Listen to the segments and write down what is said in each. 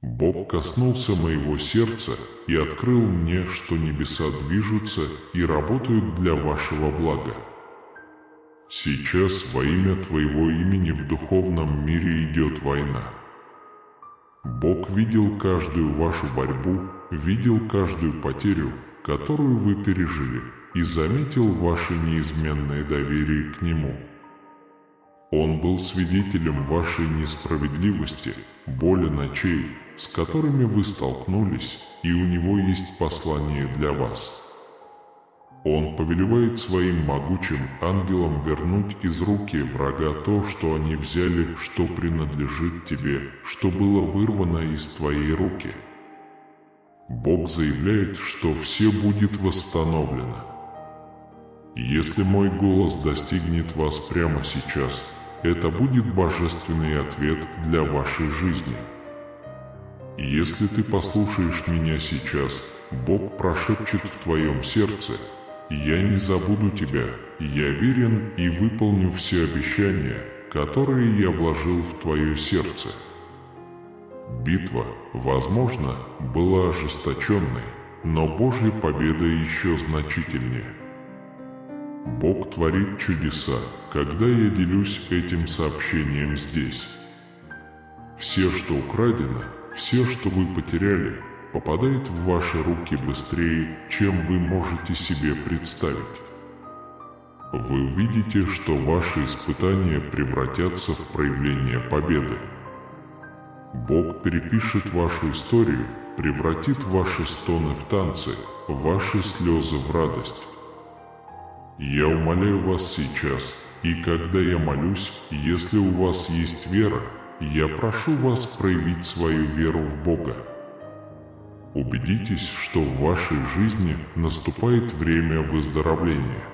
Бог коснулся моего сердца и открыл мне, что небеса движутся и работают для вашего блага. Сейчас во имя Твоего имени в духовном мире идет война. Бог видел каждую вашу борьбу, видел каждую потерю, которую вы пережили, и заметил ваше неизменное доверие к Нему. Он был свидетелем вашей несправедливости, боли ночей, с которыми вы столкнулись, и у Него есть послание для вас. Он повелевает своим могучим ангелам вернуть из руки врага то, что они взяли, что принадлежит тебе, что было вырвано из твоей руки. Бог заявляет, что все будет восстановлено. Если мой голос достигнет вас прямо сейчас, это будет божественный ответ для вашей жизни. Если ты послушаешь меня сейчас, Бог прошепчет в твоем сердце: «Я не забуду тебя, я верен и выполню все обещания, которые я вложил в твое сердце». Битва, возможно, была ожесточенной, но Божья победа еще значительнее. Бог творит чудеса, когда я делюсь этим сообщением здесь. Все, что украдено, все, что вы потеряли, попадает в ваши руки быстрее, чем вы можете себе представить. Вы увидите, что ваши испытания превратятся в проявление победы. Бог перепишет вашу историю, превратит ваши стоны в танцы, ваши слезы в радость. Я умоляю вас сейчас, и когда я молюсь, если у вас есть вера, я прошу вас проявить свою веру в Бога. Убедитесь, что в вашей жизни наступает время выздоровления.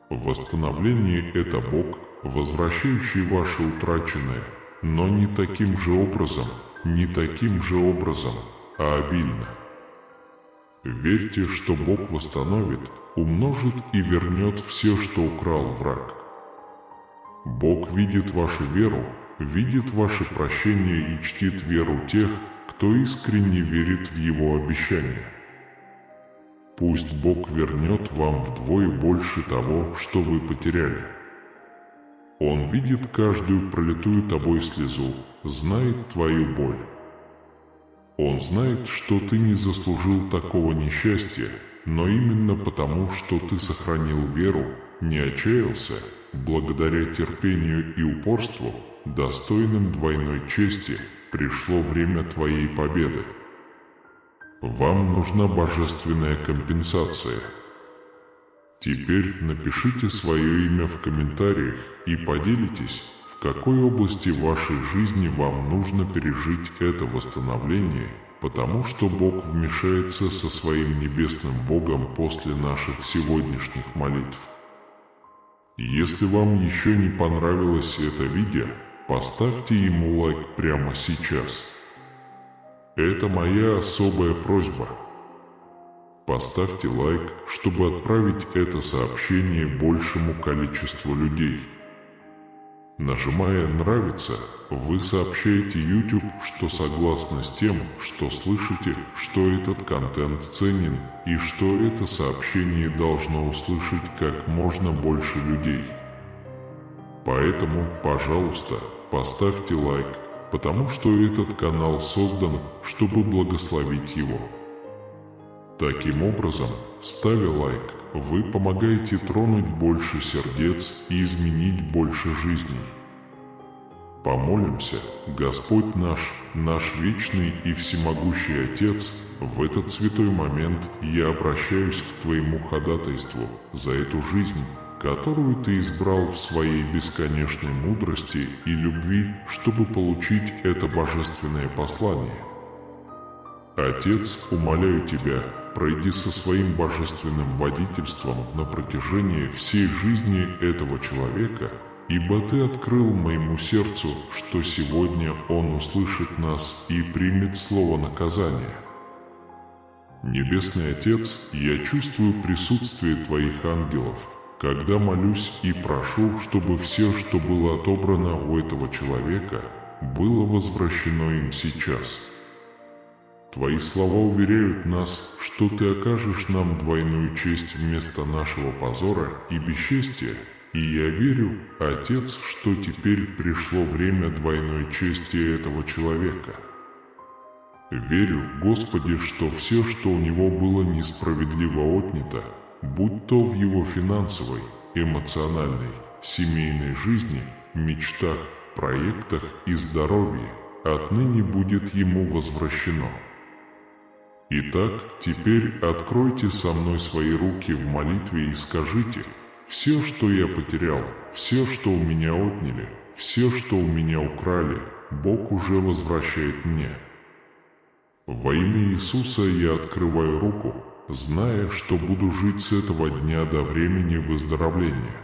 Восстановление – это Бог, возвращающий ваше утраченное, но не таким же образом, а обильно. Верьте, что Бог восстановит, умножит и вернет все, что украл враг. Бог видит вашу веру, видит ваше прощение и чтит веру тех, кто искренне верит в Его обещания. Пусть Бог вернет вам вдвое больше того, что вы потеряли. Он видит каждую пролитую тобой слезу, знает твою боль. Он знает, что ты не заслужил такого несчастья, но именно потому, что ты сохранил веру, не отчаялся, благодаря терпению и упорству, достойным двойной чести, пришло время твоей победы. Вам нужна божественная компенсация. Теперь напишите свое имя в комментариях и поделитесь, в какой области вашей жизни вам нужно пережить это восстановление, потому что Бог вмешается со своим небесным Богом после наших сегодняшних молитв. Если вам еще не понравилось это видео, поставьте ему лайк прямо сейчас. Это моя особая просьба. Поставьте лайк, чтобы отправить это сообщение большему количеству людей. Нажимая «Нравится», вы сообщаете YouTube, что согласны с тем, что слышите, что этот контент ценен и что это сообщение должно услышать как можно больше людей. Поэтому, пожалуйста, поставьте лайк, потому что этот канал создан, чтобы благословить его. Таким образом, ставя лайк, вы помогаете тронуть больше сердец и изменить больше жизней. Помолимся, Господь наш вечный и всемогущий Отец, в этот святой момент я обращаюсь к Твоему ходатайству за эту жизнь, которую Ты избрал в Своей бесконечной мудрости и любви, чтобы получить это божественное послание. Отец, умоляю Тебя, пройди со своим божественным водительством на протяжении всей жизни этого человека, ибо Ты открыл моему сердцу, что сегодня он услышит нас и примет слово наказания. Небесный Отец, я чувствую присутствие Твоих ангелов, когда молюсь и прошу, чтобы все, что было отобрано у этого человека, было возвращено им сейчас. Твои слова уверяют нас, что Ты окажешь нам двойную честь вместо нашего позора и бесчестия, и я верю, Отец, что теперь пришло время двойной чести этого человека. Верю, Господи, что все, что у него было несправедливо отнято, будь то в его финансовой, эмоциональной, семейной жизни, мечтах, проектах и здоровье, отныне будет ему возвращено. Итак, теперь откройте со мной свои руки в молитве и скажите: «Все, что я потерял, все, что у меня отняли, все, что у меня украли, Бог уже возвращает мне». Во имя Иисуса я открываю руку, зная, что буду жить с этого дня до времени выздоровления.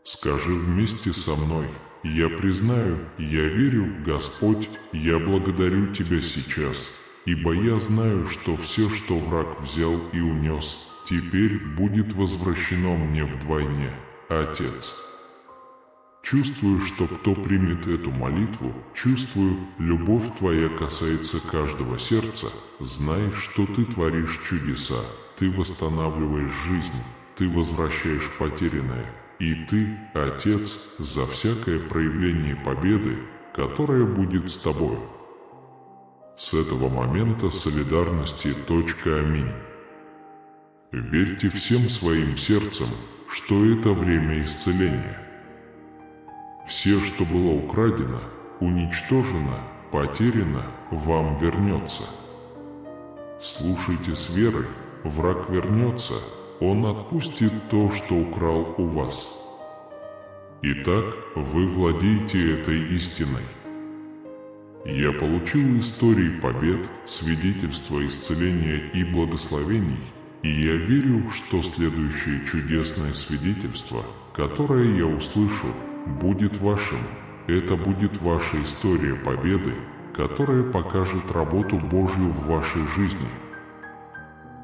Скажи вместе со мной: «Я признаю, я верю, Господь, я благодарю Тебя сейчас, ибо я знаю, что все, что враг взял и унес, теперь будет возвращено мне вдвойне, Отец». Чувствую, что кто примет эту молитву, чувствую, любовь Твоя касается каждого сердца, знай, что Ты творишь чудеса, Ты восстанавливаешь жизнь, Ты возвращаешь потерянное, и Ты, Отец, за всякое проявление победы, которое будет с Тобою. С этого момента солидарности. Аминь. Верьте всем своим сердцем, что это время исцеления. Все, что было украдено, уничтожено, потеряно, вам вернется. Слушайте с верой, враг вернется, он отпустит то, что украл у вас. Итак, вы владеете этой истиной. Я получил истории побед, свидетельства исцеления и благословений, и я верю, что следующее чудесное свидетельство, которое я услышу, будет вашим. Это будет ваша история победы, которая покажет работу Божью в вашей жизни.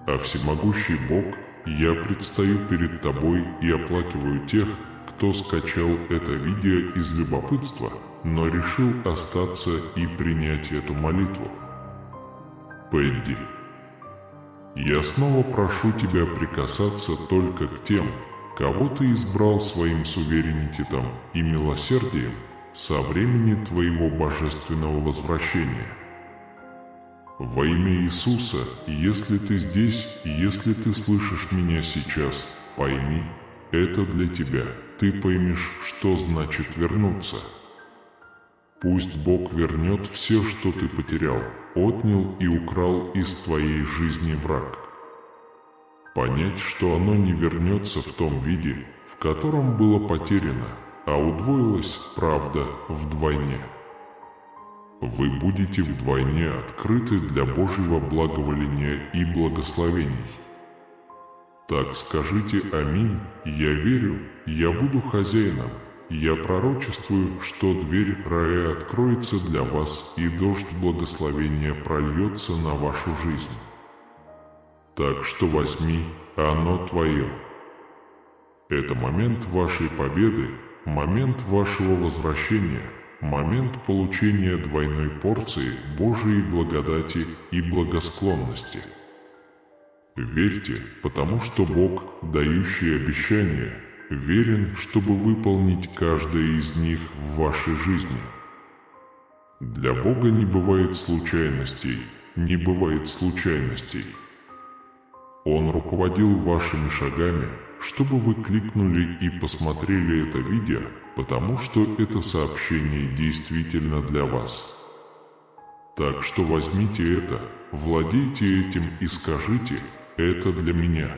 А всемогущий Бог, я предстаю перед тобой и оплакиваю тех, кто скачал это видео из любопытства, но решил остаться и принять эту молитву. Пэдди, я снова прошу тебя прикасаться только к тем, кого ты избрал своим суверенитетом и милосердием со времени твоего божественного возвращения. Во имя Иисуса, если ты здесь, если ты слышишь меня сейчас, пойми, это для тебя, ты поймешь, что значит вернуться. Пусть Бог вернет все, что ты потерял, отнял и украл из твоей жизни враг. Понять, что оно не вернется в том виде, в котором было потеряно, а удвоилось, правда, вдвойне. Вы будете вдвойне открыты для Божьего благоволения и благословений. Так скажите «Аминь», я верю, я буду хозяином, я пророчествую, что дверь рая откроется для вас и дождь благословения прольется на вашу жизнь. Так что возьми, оно твое. Это момент вашей победы, момент вашего возвращения, момент получения двойной порции Божией благодати и благосклонности. Верьте, потому что Бог, дающий обещания, верен, чтобы выполнить каждое из них в вашей жизни. Для Бога не бывает случайностей, не бывает случайностей. Он руководил вашими шагами, чтобы вы кликнули и посмотрели это видео, потому что это сообщение действительно для вас. Так что возьмите это, владейте этим и скажите: «Это для меня».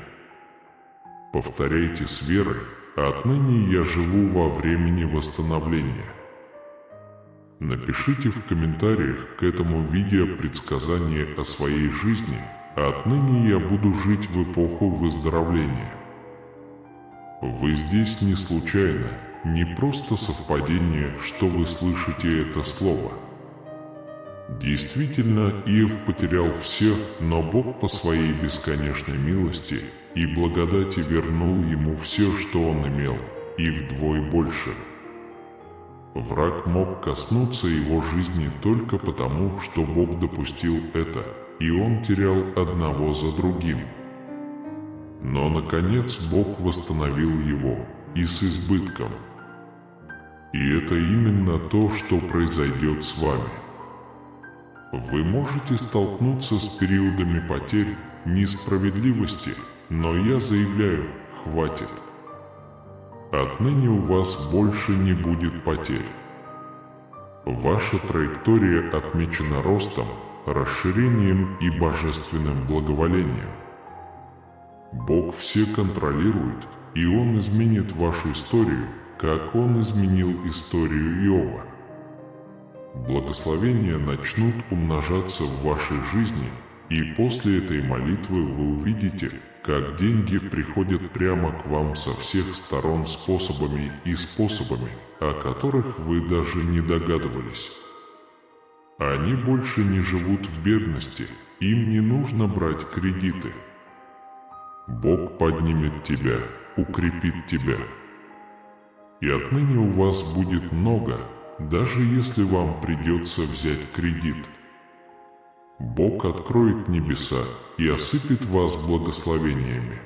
Повторяйте с верой: «Отныне я живу во времени восстановления». Напишите в комментариях к этому видео предсказание о своей жизни: «Отныне я буду жить в эпоху выздоровления». Вы здесь не случайно, не просто совпадение, что вы слышите это слово. Действительно, Иов потерял все, но Бог по своей бесконечной милости и благодати вернул ему все, что он имел, и вдвое больше. Враг мог коснуться его жизни только потому, что Бог допустил это, и он терял одного за другим. Но, наконец, Бог восстановил его, и с избытком. И это именно то, что произойдет с вами. Вы можете столкнуться с периодами потерь, несправедливости, но я заявляю, хватит. Отныне у вас больше не будет потерь. Ваша траектория отмечена ростом, расширением и божественным благоволением. Бог все контролирует, и Он изменит вашу историю, как Он изменил историю Иова. Благословения начнут умножаться в вашей жизни, и после этой молитвы вы увидите, как деньги приходят прямо к вам со всех сторон способами, о которых вы даже не догадывались. Они больше не живут в бедности, им не нужно брать кредиты. Бог поднимет тебя, укрепит тебя. И отныне у вас будет много, даже если вам придется взять кредит. Бог откроет небеса и осыпет вас благословениями.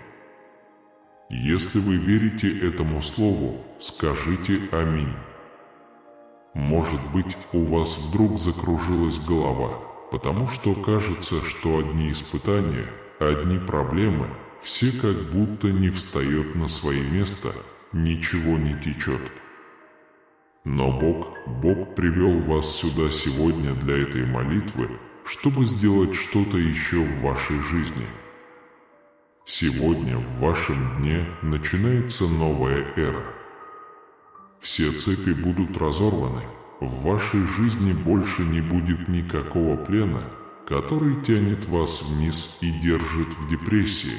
Если вы верите этому слову, скажите «Аминь». Может быть, у вас вдруг закружилась голова, потому что кажется, что одни испытания, одни проблемы, все как будто не встают на свое место, ничего не течет. Но Бог привел вас сюда сегодня для этой молитвы, чтобы сделать что-то еще в вашей жизни. Сегодня в вашем дне начинается новая эра. Все цепи будут разорваны, в вашей жизни больше не будет никакого плена, который тянет вас вниз и держит в депрессии.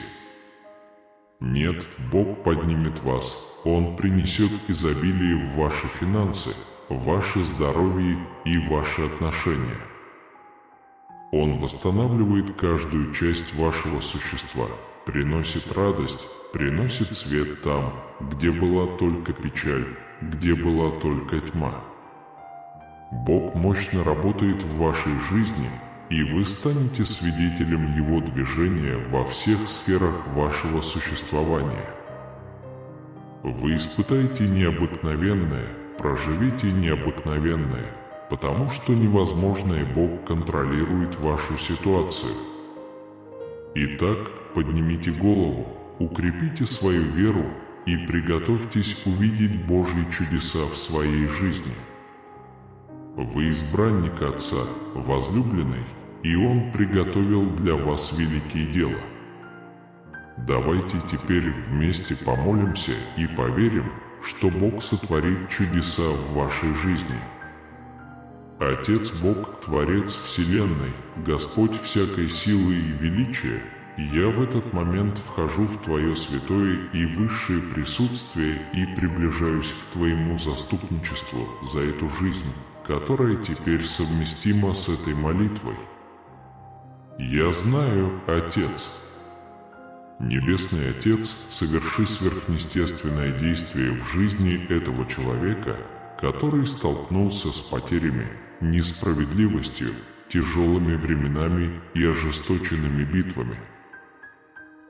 Нет, Бог поднимет вас, Он принесет изобилие в ваши финансы, ваше здоровье и ваши отношения. Он восстанавливает каждую часть вашего существа, приносит радость, приносит свет там, где была только печаль, где была только тьма. Бог мощно работает в вашей жизни, и вы станете свидетелем Его движения во всех сферах вашего существования. Вы испытаете необыкновенное, проживите необыкновенное, потому что невозможное Бог контролирует вашу ситуацию. Итак, поднимите голову, укрепите свою веру и приготовьтесь увидеть Божьи чудеса в своей жизни. Вы избранник Отца, возлюбленный, и Он приготовил для вас великие дела. Давайте теперь вместе помолимся и поверим, что Бог сотворит чудеса в вашей жизни. Отец Бог, Творец Вселенной, Господь всякой силы и величия, я в этот момент вхожу в Твое святое и высшее присутствие и приближаюсь к Твоему заступничеству за эту жизнь, которая теперь совместима с этой молитвой. Я знаю, Отец. Небесный Отец, соверши сверхъестественное действие в жизни этого человека, который столкнулся с потерями, несправедливостью, тяжелыми временами и ожесточенными битвами.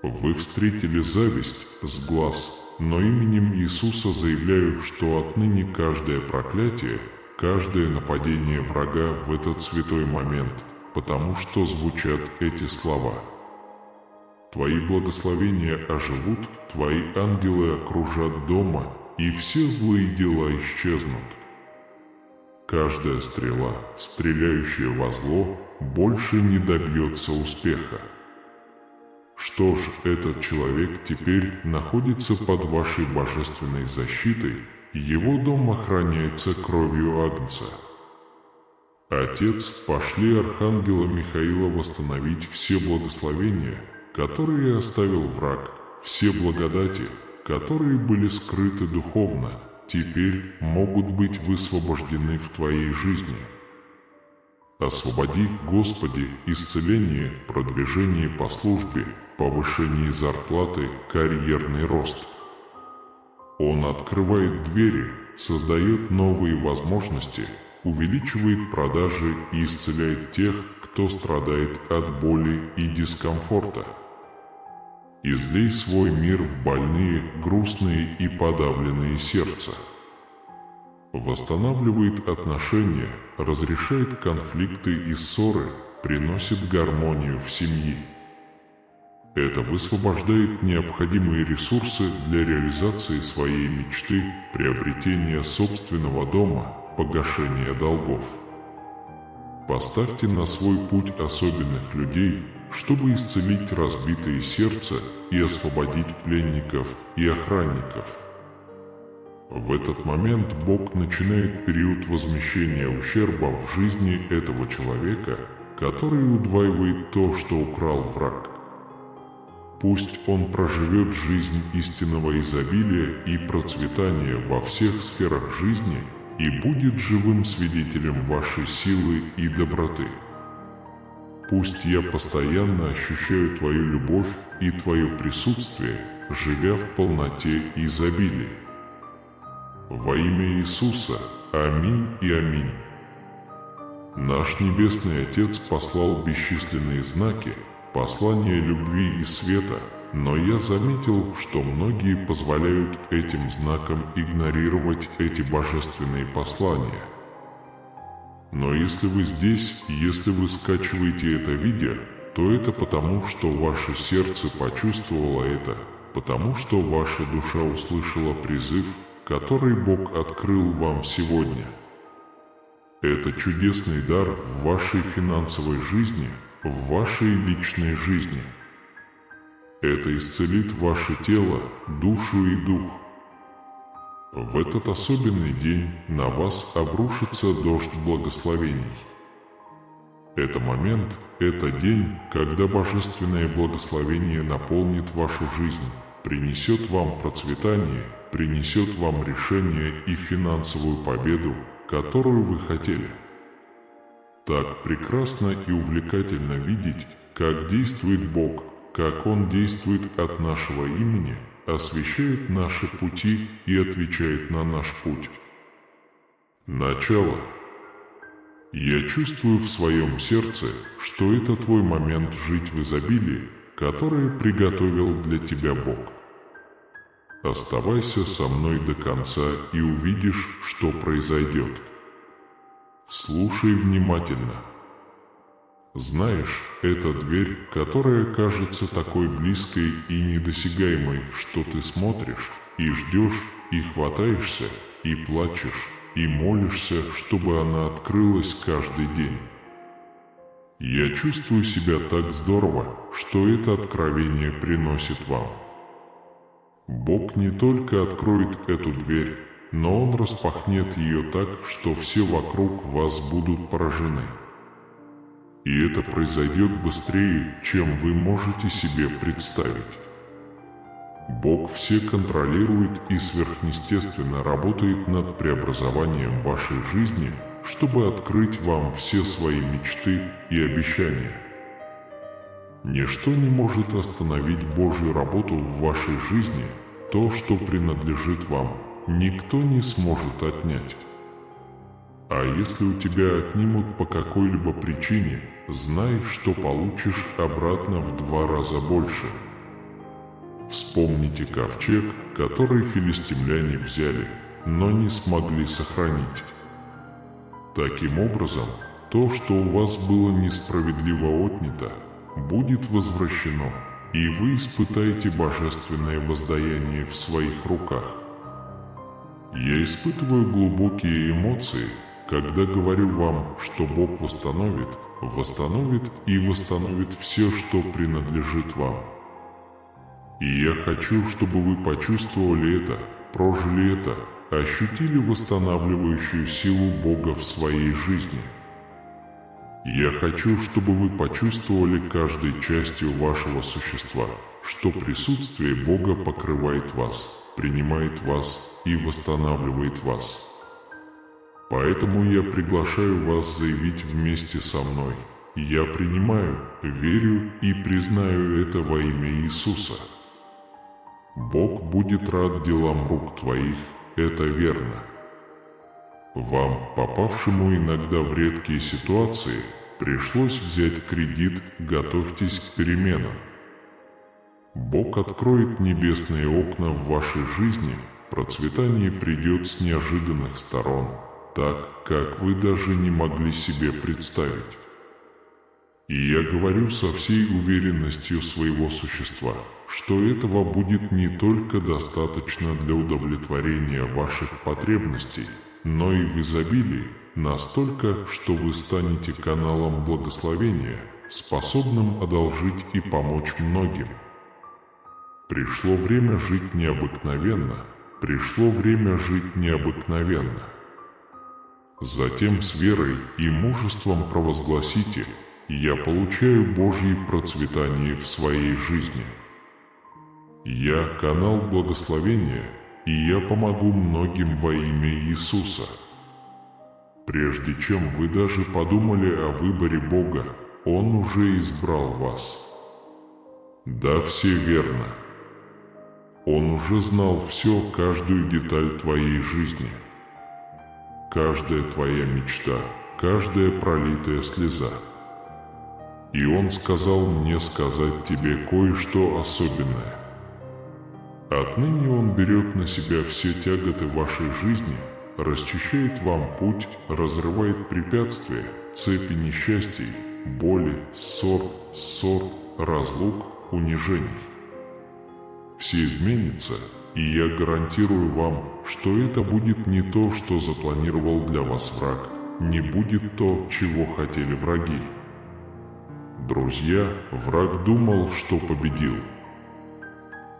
Вы встретили зависть с глаз, но именем Иисуса заявляю, что отныне каждое проклятие, каждое нападение врага в этот святой момент, потому что звучат эти слова. Твои благословения оживут, Твои ангелы окружат дома, и все злые дела исчезнут. Каждая стрела, стреляющая во зло, больше не добьется успеха. Что ж, этот человек теперь находится под вашей божественной защитой, его дом охраняется кровью Агнца. Отец, пошли архангела Михаила восстановить все благословения, которые оставил враг, все благодати, которые были скрыты духовно, теперь могут быть высвобождены в твоей жизни. Освободи, Господи, исцеление, продвижение по службе, повышение зарплаты, карьерный рост. Он открывает двери, создает новые возможности, увеличивает продажи и исцеляет тех, кто страдает от боли и дискомфорта. Излей свой мир в больные, грустные и подавленные сердца. Восстанавливает отношения, разрешает конфликты и ссоры, приносит гармонию в семье. Это высвобождает необходимые ресурсы для реализации своей мечты, приобретения собственного дома, погашения долгов. Поставьте на свой путь особенных людей, чтобы исцелить разбитые сердца и освободить пленников и охранников. В этот момент Бог начинает период возмещения ущерба в жизни этого человека, который удваивает то, что украл враг. Пусть он проживет жизнь истинного изобилия и процветания во всех сферах жизни и будет живым свидетелем вашей силы и доброты. Пусть я постоянно ощущаю Твою любовь и Твое присутствие, живя в полноте и изобилии. Во имя Иисуса. Аминь и аминь. Наш Небесный Отец послал бесчисленные знаки, послания любви и света, но я заметил, что многие позволяют этим знакам игнорировать эти божественные послания. Но если вы здесь, если вы скачиваете это видео, то это потому, что ваше сердце почувствовало это, потому что ваша душа услышала призыв, который Бог открыл вам сегодня. Это чудесный дар в вашей финансовой жизни, в вашей личной жизни. Это исцелит ваше тело, душу и дух. В этот особенный день на вас обрушится дождь благословений. Это момент, это день, когда божественное благословение наполнит вашу жизнь, принесет вам процветание, принесет вам решение и финансовую победу, которую вы хотели. Так прекрасно и увлекательно видеть, как действует Бог, как Он действует от нашего имени, освещает наши пути и отвечает на наш путь. Начало. Я чувствую в своем сердце, что это твой момент жить в изобилии, которое приготовил для тебя Бог. Оставайся со мной до конца и увидишь, что произойдет. Слушай внимательно. Знаешь, это дверь, которая кажется такой близкой и недосягаемой, что ты смотришь и ждешь, и хватаешься, и плачешь, и молишься, чтобы она открылась каждый день. Я чувствую себя так здорово, что это откровение приносит вам. Бог не только откроет эту дверь, но Он распахнет ее так, что все вокруг вас будут поражены. И это произойдет быстрее, чем вы можете себе представить. Бог все контролирует и сверхъестественно работает над преобразованием вашей жизни, чтобы открыть вам все свои мечты и обещания. Ничто не может остановить Божью работу в вашей жизни, то, что принадлежит вам, никто не сможет отнять. А если у тебя отнимут по какой-либо причине, знай, что получишь обратно в 2 раза больше. Вспомните ковчег, который филистимляне взяли, но не смогли сохранить. Таким образом, то, что у вас было несправедливо отнято, будет возвращено, и вы испытаете божественное воздаяние в своих руках. Я испытываю глубокие эмоции, когда говорю вам, что Бог восстановит и восстановит все, что принадлежит вам. И я хочу, чтобы вы почувствовали это, прожили это, ощутили восстанавливающую силу Бога в своей жизни. Я хочу, чтобы вы почувствовали каждой частью вашего существа, что присутствие Бога покрывает вас, принимает вас и восстанавливает вас. Поэтому я приглашаю вас заявить вместе со мной: я принимаю, верю и признаю это во имя Иисуса. Бог будет рад делам рук твоих, это верно. Вам, попавшему иногда в редкие ситуации, пришлось взять кредит, готовьтесь к переменам. Бог откроет небесные окна в вашей жизни, процветание придет с неожиданных сторон, так, как вы даже не могли себе представить. И я говорю со всей уверенностью своего существа, что этого будет не только достаточно для удовлетворения ваших потребностей, но и в изобилии, настолько, что вы станете каналом благословения, способным одолжить и помочь многим. Пришло время жить необыкновенно, пришло время жить необыкновенно. Затем с верой и мужеством провозгласите: «Я получаю Божье процветание в своей жизни. Я канал благословения, и я помогу многим во имя Иисуса». Прежде чем вы даже подумали о выборе Бога, Он уже избрал вас. Да, все верно. Он уже знал все, каждую деталь твоей жизни. Каждая твоя мечта, каждая пролитая слеза. И Он сказал мне сказать тебе кое-что особенное. Отныне Он берет на себя все тяготы вашей жизни, расчищает вам путь, разрывает препятствия, цепи несчастий, боли, ссор, разлук, унижений. Все изменится, и я гарантирую вам, что это будет не то, что запланировал для вас враг, не будет то, чего хотели враги. Друзья, враг думал, что победил.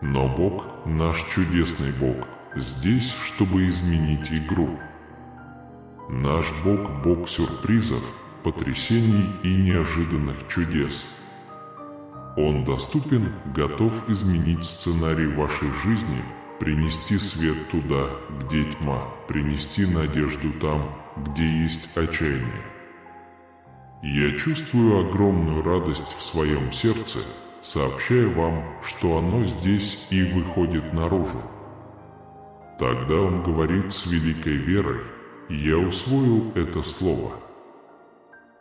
Но Бог, наш чудесный Бог, здесь, чтобы изменить игру. Наш Бог – Бог сюрпризов, потрясений и неожиданных чудес. Он доступен, готов изменить сценарий вашей жизни, принести свет туда, где тьма, принести надежду там, где есть отчаяние. Я чувствую огромную радость в своем сердце, сообщая вам, что оно здесь и выходит наружу. Тогда Он говорит с великой верой: «Я усвоил это слово».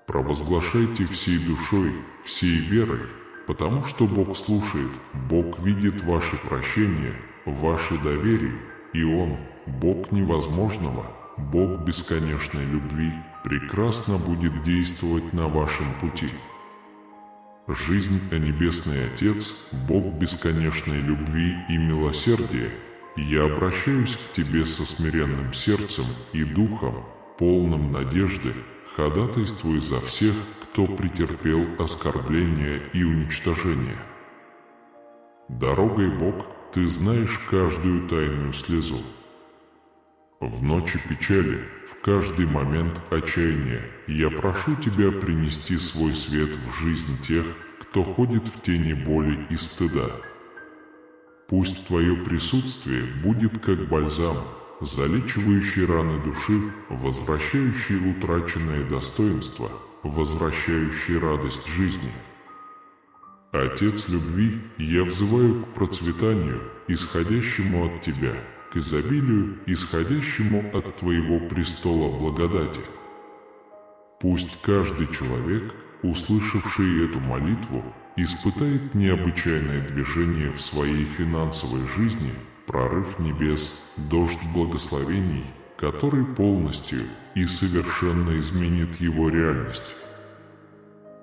Провозглашайте всей душой, всей верой, потому что Бог слушает, Бог видит ваше прощение, ваше доверие, и Он, Бог невозможного, Бог бесконечной любви, прекрасно будет действовать на вашем пути. Жизнь, Небесный Отец, Бог бесконечной любви и милосердия, я обращаюсь к Тебе со смиренным сердцем и духом, полным надежды, ходатайствуя за всех, кто претерпел оскорбление и уничтожение. Дорогой Бог, Ты знаешь каждую тайную слезу. В ночи печали, в каждый момент отчаяния, я прошу Тебя принести свой свет в жизнь тех, кто ходит в тени боли и стыда. Пусть Твое присутствие будет как бальзам, залечивающий раны души, возвращающий утраченное достоинство, возвращающий радость жизни. Отец любви, я взываю к процветанию, исходящему от Тебя, к изобилию, исходящему от Твоего престола благодати. Пусть каждый человек, услышавший эту молитву, испытает необычайное движение в своей финансовой жизни, прорыв небес, дождь благословений, который полностью и совершенно изменит его реальность.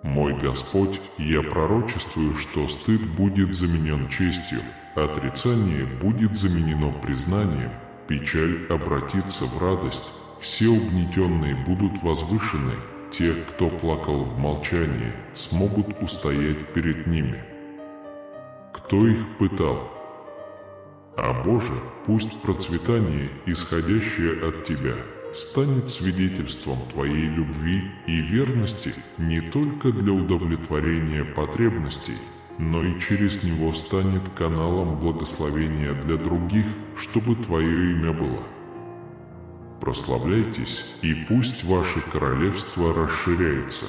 Мой Господь, я пророчествую, что стыд будет заменен честью, отрицание будет заменено признанием, печаль обратится в радость, все угнетенные будут возвышены, те, кто плакал в молчании, смогут устоять перед ними. Кто их пытал? А Боже, пусть процветание, исходящее от Тебя, станет свидетельством Твоей любви и верности не только для удовлетворения потребностей, но и через него станет каналом благословения для других, чтобы Твое имя было. Прославляйтесь, и пусть ваше королевство расширяется.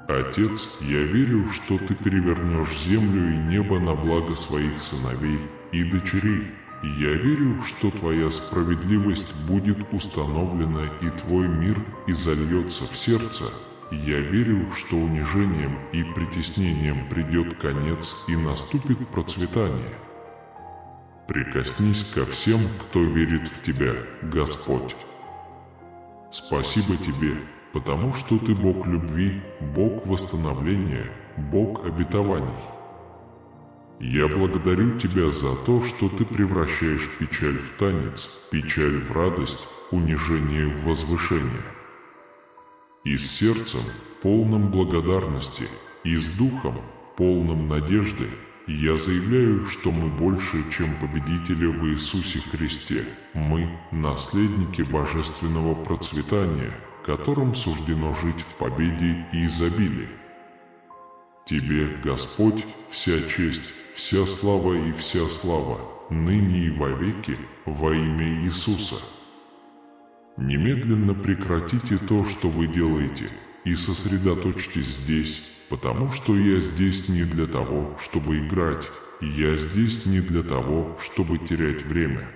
Отец, я верю, что Ты перевернешь землю и небо на благо своих сыновей и дочерей, Я верю, что твоя справедливость будет установлена и твой мир изольется в сердце. Я верю, что унижением и притеснением придет конец и наступит процветание. Прикоснись ко всем, кто верит в Тебя, Господь. Спасибо Тебе, потому что Ты Бог любви, Бог восстановления, Бог обетований. Я благодарю Тебя за то, что Ты превращаешь печаль в танец, печаль в радость, унижение в возвышение. И с сердцем, полным благодарности, и с духом, полным надежды, я заявляю, что мы больше, чем победители в Иисусе Христе. Мы – наследники божественного процветания, которым суждено жить в победе и изобилии. Тебе, Господь, вся честь, вся слава и вся слава, ныне и вовеки, во имя Иисуса. Немедленно прекратите то, что вы делаете, и сосредоточьтесь здесь, потому что я здесь не для того, чтобы играть, я здесь не для того, чтобы терять время.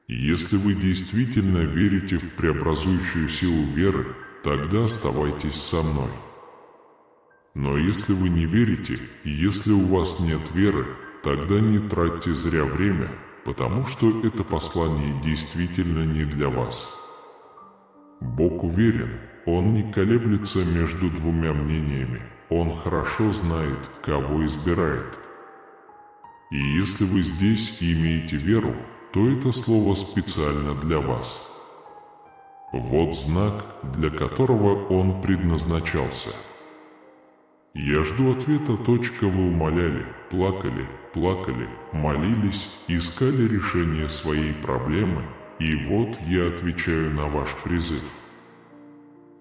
Если вы действительно верите в преобразующую силу веры, тогда оставайтесь со мной. Но если вы не верите, и если у вас нет веры, тогда не тратьте зря время, потому что это послание действительно не для вас. Бог уверен, Он не колеблется между двумя мнениями, Он хорошо знает, кого избирает. И если вы здесь и имеете веру, то это слово специально для вас. Вот знак, для которого он предназначался. Я жду ответа. Вы умоляли, плакали, молились, искали решение своей проблемы, и вот я отвечаю на ваш призыв.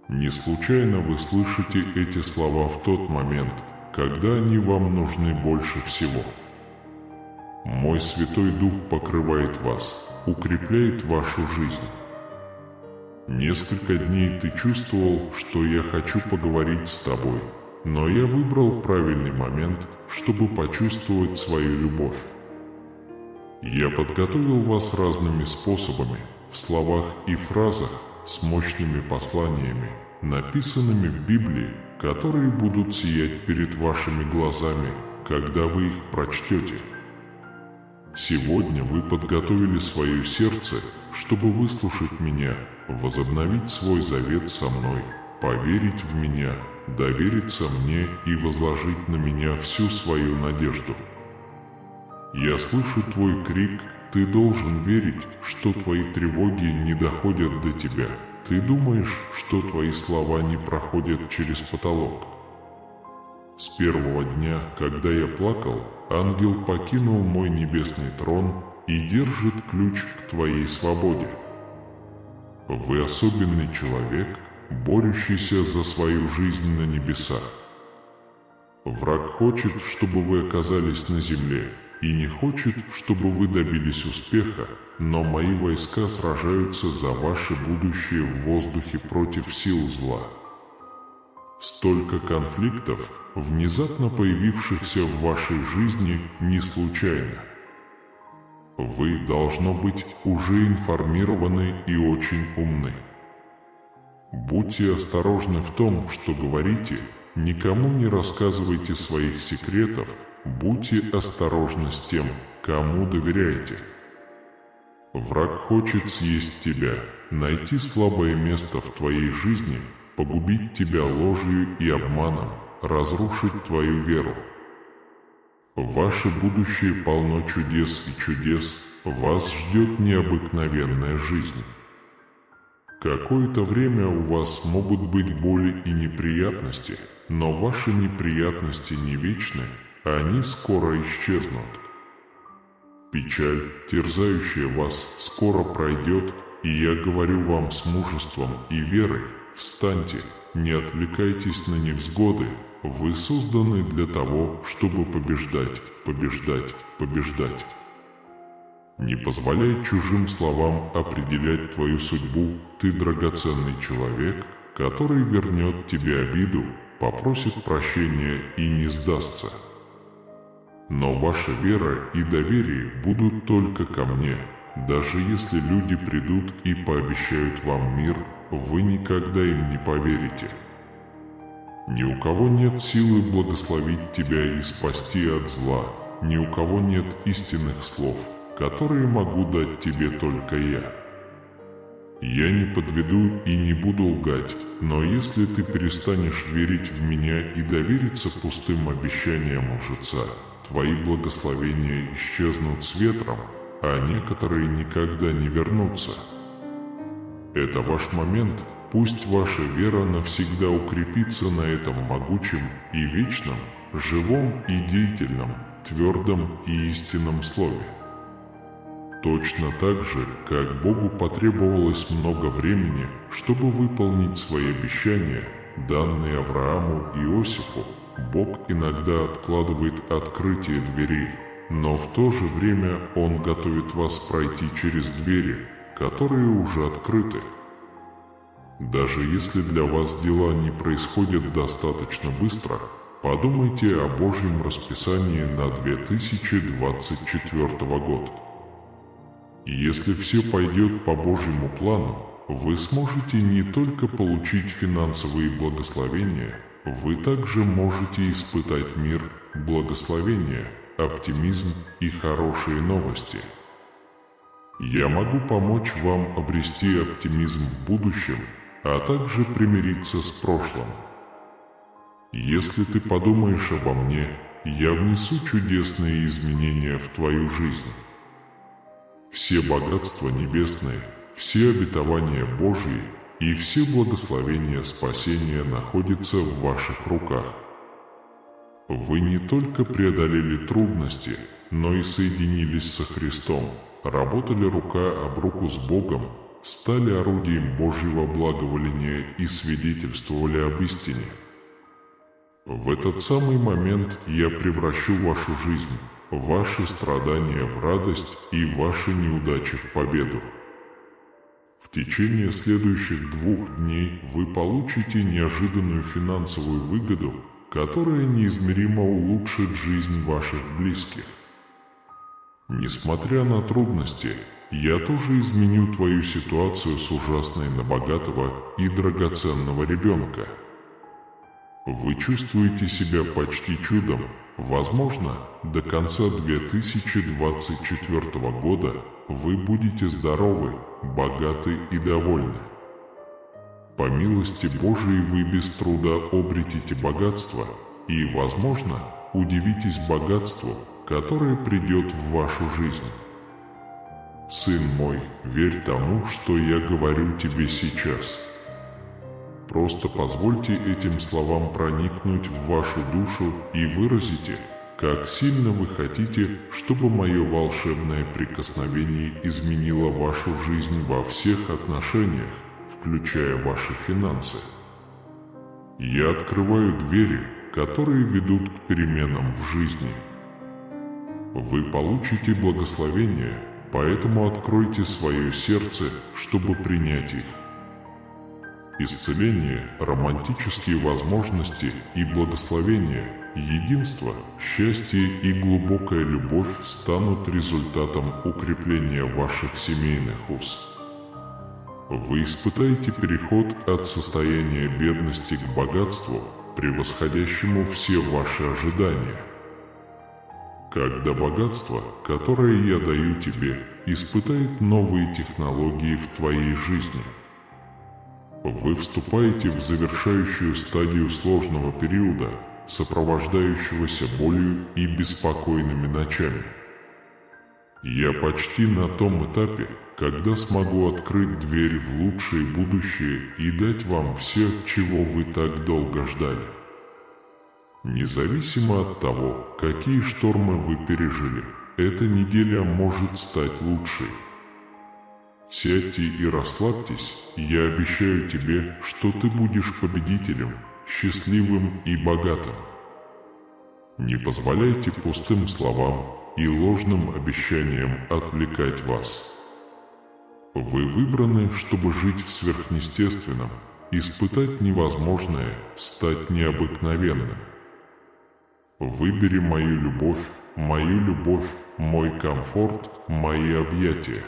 Не случайно вы слышите эти слова в тот момент, когда они вам нужны больше всего. Мой Святой Дух покрывает вас, укрепляет вашу жизнь. Несколько дней ты чувствовал, что я хочу поговорить с тобой, но я выбрал правильный момент, чтобы почувствовать свою любовь. Я подготовил вас разными способами, в словах и фразах, с мощными посланиями, написанными в Библии, которые будут сиять перед вашими глазами, когда вы их прочтете. Сегодня вы подготовили свое сердце, чтобы выслушать меня, возобновить свой завет со мной, поверить в меня, довериться мне и возложить на меня всю свою надежду. Я слышу твой крик, ты должен верить, что твои тревоги не доходят до тебя. Ты думаешь, что твои слова не проходят через потолок. С первого дня, когда я плакал, ангел покинул мой небесный трон и держит ключ к твоей свободе. Вы особенный человек, борющийся за свою жизнь на небесах. Враг хочет, чтобы вы оказались на земле, и не хочет, чтобы вы добились успеха, но мои войска сражаются за ваше будущее в воздухе против сил зла. Столько конфликтов, внезапно появившихся в вашей жизни, не случайно. Вы, должно быть, уже информированы и очень умны. Будьте осторожны в том, что говорите, никому не рассказывайте своих секретов, будьте осторожны с тем, кому доверяете. Враг хочет съесть тебя, найти слабое место в твоей жизни, погубить тебя ложью и обманом, разрушить твою веру. Ваше будущее полно чудес и чудес, вас ждет необыкновенная жизнь. Какое-то время у вас могут быть боли и неприятности, но ваши неприятности не вечны, они скоро исчезнут. Печаль, терзающая вас, скоро пройдет, и я говорю вам с мужеством и верой, встаньте, не отвлекайтесь на невзгоды, вы созданы для того, чтобы побеждать, побеждать, побеждать. Не позволяй чужим словам определять твою судьбу, ты драгоценный человек, который вернет тебе обиду, попросит прощения и не сдастся. Но ваша вера и доверие будут только ко мне. Даже если люди придут и пообещают вам мир, вы никогда им не поверите. Ни у кого нет силы благословить тебя и спасти от зла. Ни у кого нет истинных слов, которые могу дать тебе только я. Я не подведу и не буду лгать, но если ты перестанешь верить в меня и довериться пустым обещаниям лжеца, твои благословения исчезнут с ветром, а некоторые никогда не вернутся. Это ваш момент, пусть ваша вера навсегда укрепится на этом могучем и вечном, живом и деятельном, твердом и истинном слове. Точно так же, как Богу потребовалось много времени, чтобы выполнить свои обещания, данные Аврааму и Иосифу, Бог иногда откладывает открытие дверей, но в то же время Он готовит вас пройти через двери, которые уже открыты. Даже если для вас дела не происходят достаточно быстро, подумайте о Божьем расписании на 2024 год. Если все пойдет по Божьему плану, вы сможете не только получить финансовые благословения, вы также можете испытать мир, благословение, оптимизм и хорошие новости. Я могу помочь вам обрести оптимизм в будущем, а также примириться с прошлым. Если ты подумаешь обо мне, я внесу чудесные изменения в твою жизнь. Все богатства небесные, все обетования Божьи и все благословения спасения находятся в ваших руках. Вы не только преодолели трудности, но и соединились со Христом, работали рука об руку с Богом, стали орудием Божьего благоволения и свидетельствовали об истине. В этот самый момент я превращу вашу жизнь, ваши страдания в радость и ваши неудачи в победу. В течение следующих 2 дней вы получите неожиданную финансовую выгоду, которая неизмеримо улучшит жизнь ваших близких. Несмотря на трудности, я тоже изменю твою ситуацию с ужасной на богатого и драгоценного ребенка. Вы чувствуете себя почти чудом. Возможно, до конца 2024 года вы будете здоровы, богаты и довольны. По милости Божией вы без труда обретите богатство и, возможно, удивитесь богатству, которое придет в вашу жизнь. Сын мой, верь тому, что я говорю тебе сейчас. Просто позвольте этим словам проникнуть в вашу душу и выразите, как сильно вы хотите, чтобы мое волшебное прикосновение изменило вашу жизнь во всех отношениях, включая ваши финансы. Я открываю двери, которые ведут к переменам в жизни. Вы получите благословение, поэтому откройте свое сердце, чтобы принять их. Исцеление, романтические возможности и благословение, единство, счастье и глубокая любовь станут результатом укрепления ваших семейных уз. Вы испытаете переход от состояния бедности к богатству, превосходящему все ваши ожидания. Когда богатство, которое я даю тебе, испытает новые технологии в твоей жизни. Вы вступаете в завершающую стадию сложного периода, сопровождающегося болью и беспокойными ночами. Я почти на том этапе, когда смогу открыть дверь в лучшее будущее и дать вам все, чего вы так долго ждали. Независимо от того, какие штормы вы пережили, эта неделя может стать лучшей. Сядьте и расслабьтесь, я обещаю тебе, что ты будешь победителем, счастливым и богатым. Не позволяйте пустым словам и ложным обещаниям отвлекать вас. Вы выбраны, чтобы жить в сверхъестественном, испытать невозможное, стать необыкновенным. Выбери мою любовь, мой комфорт, мои объятия.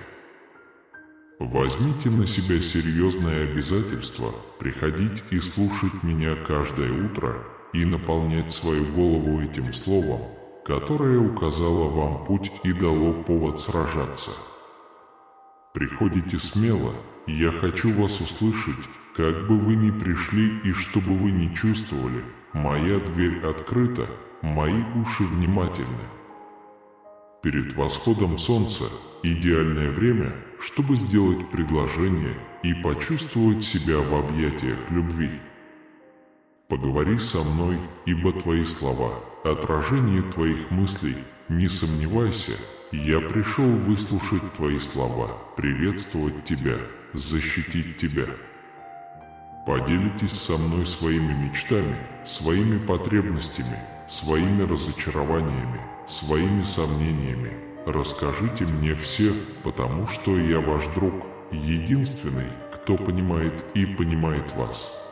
Возьмите на себя серьезное обязательство приходить и слушать меня каждое утро и наполнять свою голову этим словом, которое указало вам путь и дало повод сражаться. Приходите смело, я хочу вас услышать, как бы вы ни пришли и что бы вы ни чувствовали, моя дверь открыта, мои уши внимательны. Перед восходом солнца идеальное время, чтобы сделать предложение и почувствовать себя в объятиях любви. Поговори со мной, ибо твои слова – отражение твоих мыслей. Не сомневайся, я пришел выслушать твои слова, приветствовать тебя, защитить тебя. Поделитесь со мной своими мечтами, своими потребностями, своими разочарованиями, своими сомнениями. Расскажите мне все, потому что я ваш друг, единственный, кто понимает и понимает вас.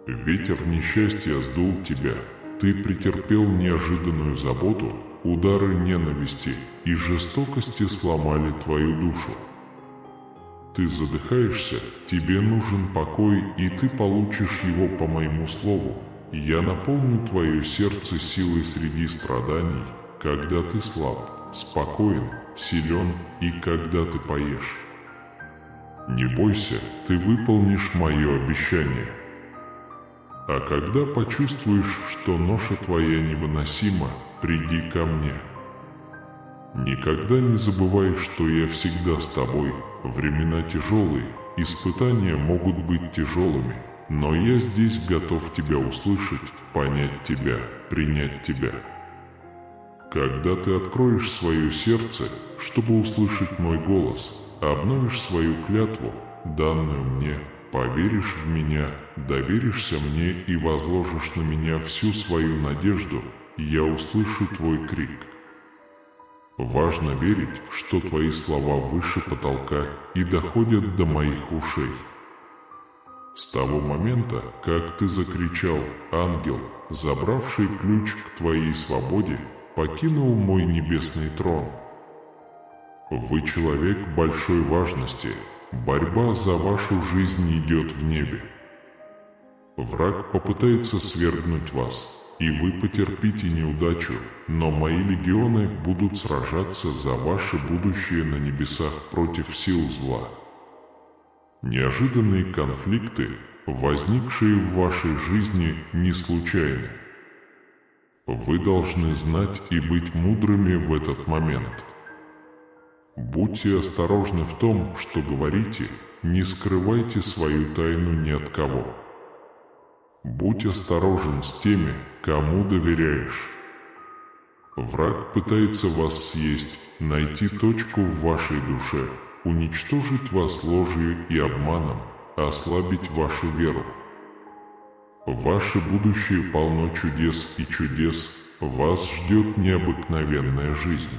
Ветер несчастья сдул тебя, ты претерпел неожиданную заботу, удары ненависти и жестокости сломали твою душу. Ты задыхаешься, тебе нужен покой, и ты получишь его по моему слову. Я наполню твое сердце силой среди страданий, когда ты слаб, спокоен, силен и когда ты поешь. Не бойся, ты выполнишь мое обещание. А когда почувствуешь, что ноша твоя невыносима, приди ко мне. Никогда не забывай, что я всегда с тобой. Времена тяжелые, испытания могут быть тяжелыми, но я здесь готов тебя услышать, понять тебя, принять тебя. Когда ты откроешь свое сердце, чтобы услышать мой голос, обновишь свою клятву, данную мне, поверишь в меня, доверишься мне и возложишь на меня всю свою надежду, я услышу твой крик. Важно верить, что твои слова выше потолка и доходят до моих ушей. С того момента, как ты закричал, ангел, забравший ключ к твоей свободе, покинул мой небесный трон. Вы человек большой важности, борьба за вашу жизнь идет в небе. Враг попытается свергнуть вас, и вы потерпите неудачу, но мои легионы будут сражаться за ваше будущее на небесах против сил зла. Неожиданные конфликты, возникшие в вашей жизни, не случайны. Вы должны знать и быть мудрыми в этот момент. Будьте осторожны в том, что говорите, не скрывайте свою тайну ни от кого. Будь осторожен с теми, кому доверяешь. Враг пытается вас съесть, найти точку в вашей душе, уничтожить вас ложью и обманом, ослабить вашу веру. Ваше будущее полно чудес и чудес, вас ждет необыкновенная жизнь.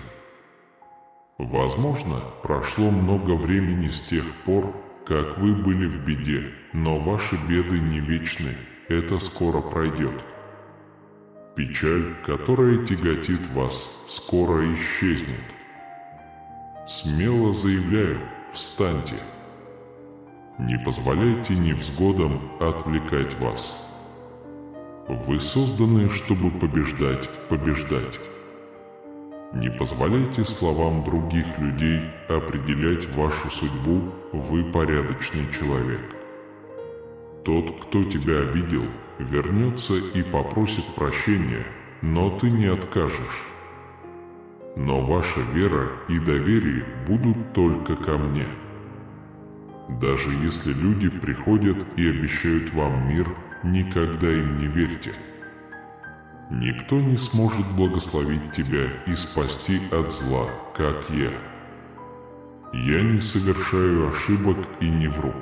Возможно, прошло много времени с тех пор, как вы были в беде, но ваши беды не вечны, это скоро пройдет. Печаль, которая тяготит вас, скоро исчезнет. Смело заявляю, встаньте. Не позволяйте невзгодам отвлекать вас. Вы созданы, чтобы побеждать. Не позволяйте словам других людей определять вашу судьбу, вы порядочный человек. Тот, кто тебя обидел, вернется и попросит прощения, но ты не откажешь. Но ваша вера и доверие будут только ко мне. Даже если люди приходят и обещают вам мир, никогда им не верьте. Никто не сможет благословить тебя и спасти от зла, как я. Я не совершаю ошибок и не вру.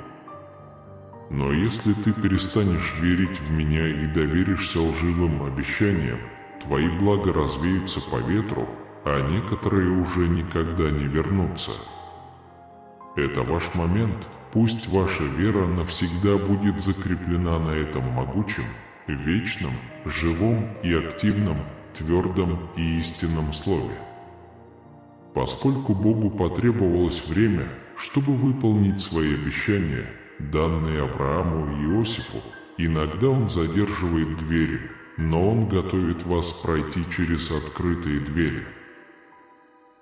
Но если ты перестанешь верить в меня и доверишься лживым обещаниям, твои блага развеются по ветру, а некоторые уже никогда не вернутся. Это ваш момент, пусть ваша вера навсегда будет закреплена на этом могучем, вечном, живом и активном, твердом и истинном Слове. Поскольку Богу потребовалось время, чтобы выполнить свои обещания, данные Аврааму и Иосифу, иногда Он задерживает двери, но Он готовит вас пройти через открытые двери.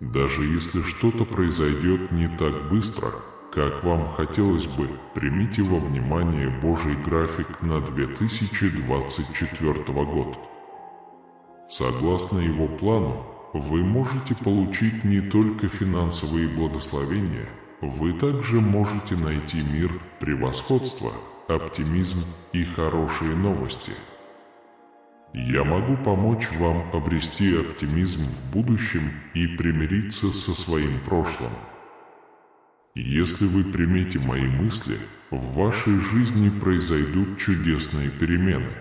Даже если что-то произойдет не так быстро, как вам хотелось бы, примите во внимание Божий график на 2024 год. Согласно Его плану, вы можете получить не только финансовые благословения, вы также можете найти мир, превосходство, оптимизм и хорошие новости. Я могу помочь вам обрести оптимизм в будущем и примириться со своим прошлым. Если вы примете мои мысли, в вашей жизни произойдут чудесные перемены.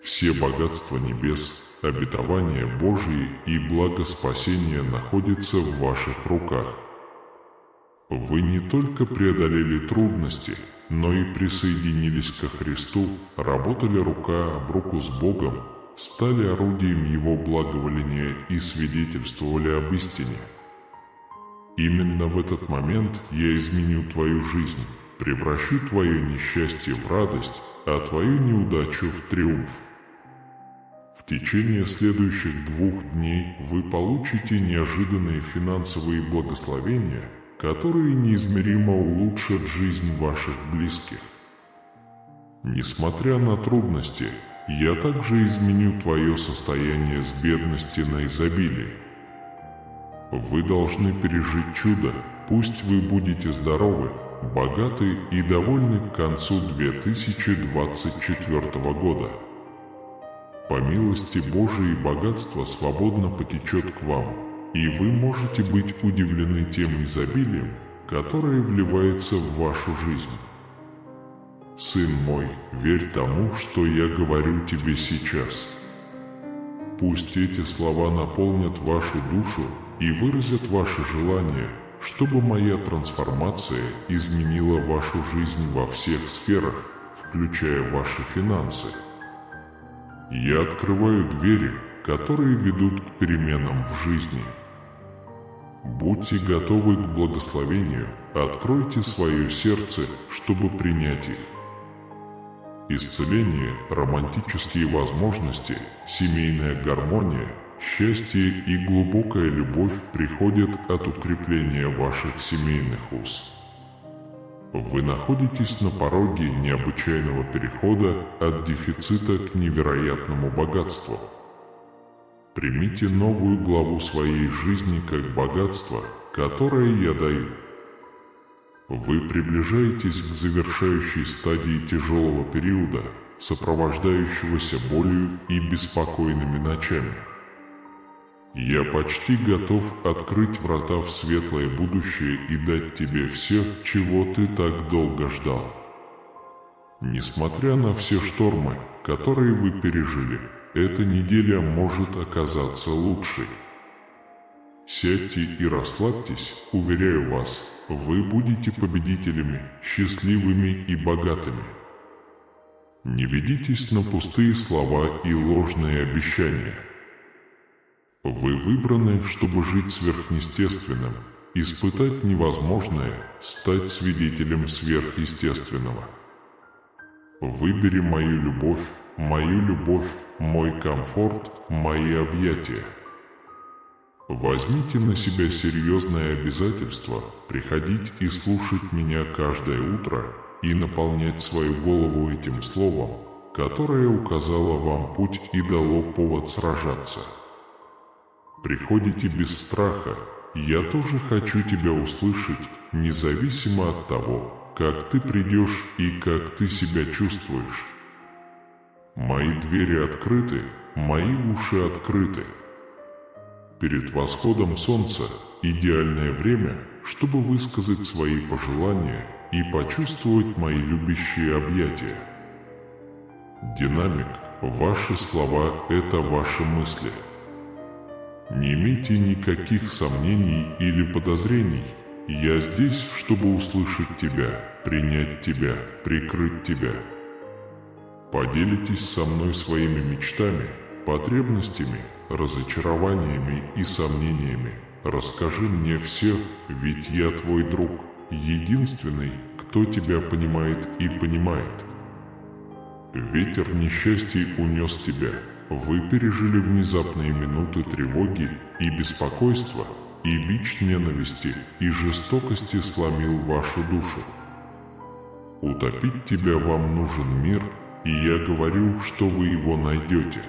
Все богатства небес, обетования Божьи и благо спасения находятся в ваших руках. Вы не только преодолели трудности, но и присоединились ко Христу, работали рука об руку с Богом, стали орудием Его благоволения и свидетельствовали об истине. Именно в этот момент я изменю твою жизнь, превращу твое несчастье в радость, а твою неудачу в триумф. В течение следующих 2 дней вы получите неожиданные финансовые благословения, которые неизмеримо улучшат жизнь ваших близких. Несмотря на трудности, я также изменю твое состояние с бедности на изобилие. Вы должны пережить чудо, пусть вы будете здоровы, богаты и довольны к концу 2024 года. По милости Божией богатство свободно потечет к вам, и вы можете быть удивлены тем изобилием, которое вливается в вашу жизнь. Сын мой, верь тому, что я говорю тебе сейчас. Пусть эти слова наполнят вашу душу и выразят ваше желание, чтобы моя трансформация изменила вашу жизнь во всех сферах, включая ваши финансы. Я открываю двери, которые ведут к переменам в жизни. Будьте готовы к благословению, откройте свое сердце, чтобы принять их. Исцеление, романтические возможности, семейная гармония, счастье и глубокая любовь приходят от укрепления ваших семейных уз. Вы находитесь на пороге необычайного перехода от дефицита к невероятному богатству. Примите новую главу своей жизни как богатство, которое я даю. Вы приближаетесь к завершающей стадии тяжелого периода, сопровождающегося болью и беспокойными ночами. Я почти готов открыть врата в светлое будущее и дать тебе все, чего ты так долго ждал. Несмотря на все штормы, которые вы пережили, эта неделя может оказаться лучшей. Сядьте и расслабьтесь, уверяю вас, вы будете победителями, счастливыми и богатыми. Не ведитесь на пустые слова и ложные обещания. Вы выбраны, чтобы жить сверхъестественным, испытать невозможное, стать свидетелем сверхъестественного. Выбери мою любовь, мой комфорт, мои объятия. Возьмите на себя серьезное обязательство приходить и слушать меня каждое утро и наполнять свою голову этим словом, которое указало вам путь и дало повод сражаться. Приходите без страха, я тоже хочу тебя услышать, независимо от того, как ты придешь и как ты себя чувствуешь. Мои двери открыты, мои уши открыты. Перед восходом солнца идеальное время, чтобы высказать свои пожелания и почувствовать мои любящие объятия. Динамик, ваши слова – это ваши мысли. Не имейте никаких сомнений или подозрений. Я здесь, чтобы услышать тебя, принять тебя, прикрыть тебя. Поделитесь со мной своими мечтами, потребностями, разочарованиями и сомнениями. Расскажи мне все, ведь я твой друг, единственный, кто тебя понимает и понимает. Ветер несчастий унес тебя. Вы пережили внезапные минуты тревоги и беспокойства, и бич ненависти и жестокости сломил вашу душу. Утопить тебя вам нужен мир, и я говорю, что вы его найдете.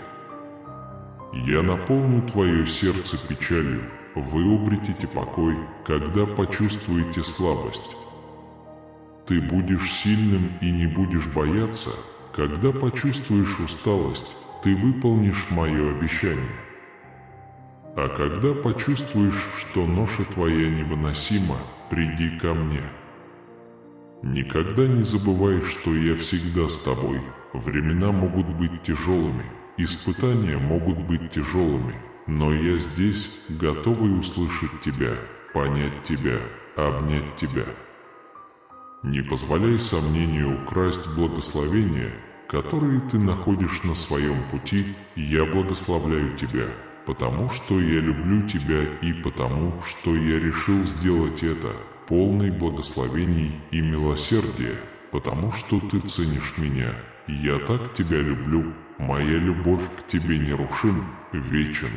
Я наполню твое сердце печалью, вы обретете покой, когда почувствуете слабость. Ты будешь сильным и не будешь бояться, когда почувствуешь усталость, ты выполнишь мое обещание. А когда почувствуешь, что ноша твоя невыносима, приди ко мне. Никогда не забывай, что я всегда с тобой. Времена могут быть тяжелыми, испытания могут быть тяжелыми, но я здесь, готовый услышать тебя, понять тебя, обнять тебя. Не позволяй сомнению украсть благословения, которые ты находишь на своем пути, я благословляю тебя, потому что я люблю тебя и потому, что я решил сделать это, полный благословений и милосердия, потому что ты ценишь меня. Я так тебя люблю, моя любовь к тебе нерушим, вечен.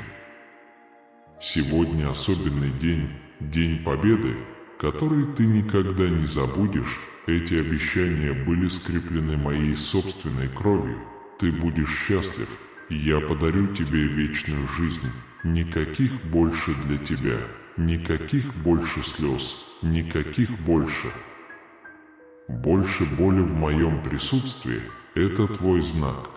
Сегодня особенный день, День Победы, который ты никогда не забудешь. Эти обещания были скреплены моей собственной кровью. Ты будешь счастлив, и я подарю тебе вечную жизнь. Никаких больше для тебя, никаких больше слез, никаких больше. Больше боли в моем присутствии – это твой знак.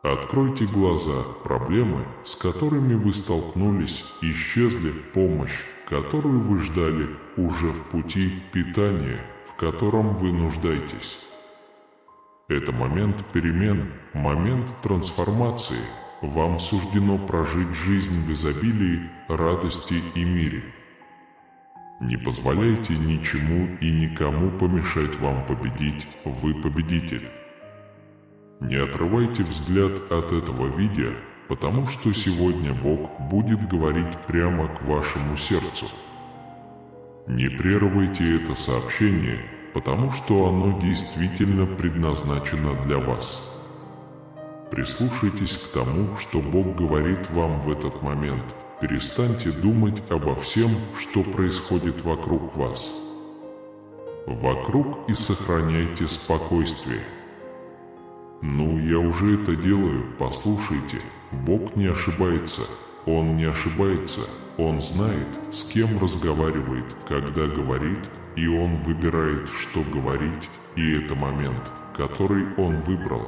Откройте глаза, проблемы, с которыми вы столкнулись, исчезли, помощь, которую вы ждали, уже в пути, питание, в котором вы нуждаетесь. Это момент перемен, момент трансформации. Вам суждено прожить жизнь в изобилии, радости и мире. Не позволяйте ничему и никому помешать вам победить, вы победитель. Не отрывайте взгляд от этого видео, потому что сегодня Бог будет говорить прямо к вашему сердцу. Не прерывайте это сообщение, потому что оно действительно предназначено для вас. Прислушайтесь к тому, что Бог говорит вам в этот момент. Перестаньте думать обо всем, что происходит вокруг вас. Вокруг и сохраняйте спокойствие. Ну, я уже это делаю, послушайте. Бог не ошибается. Он не ошибается. Он знает, с кем разговаривает, когда говорит, и Он выбирает, что говорить, и это момент, который Он выбрал.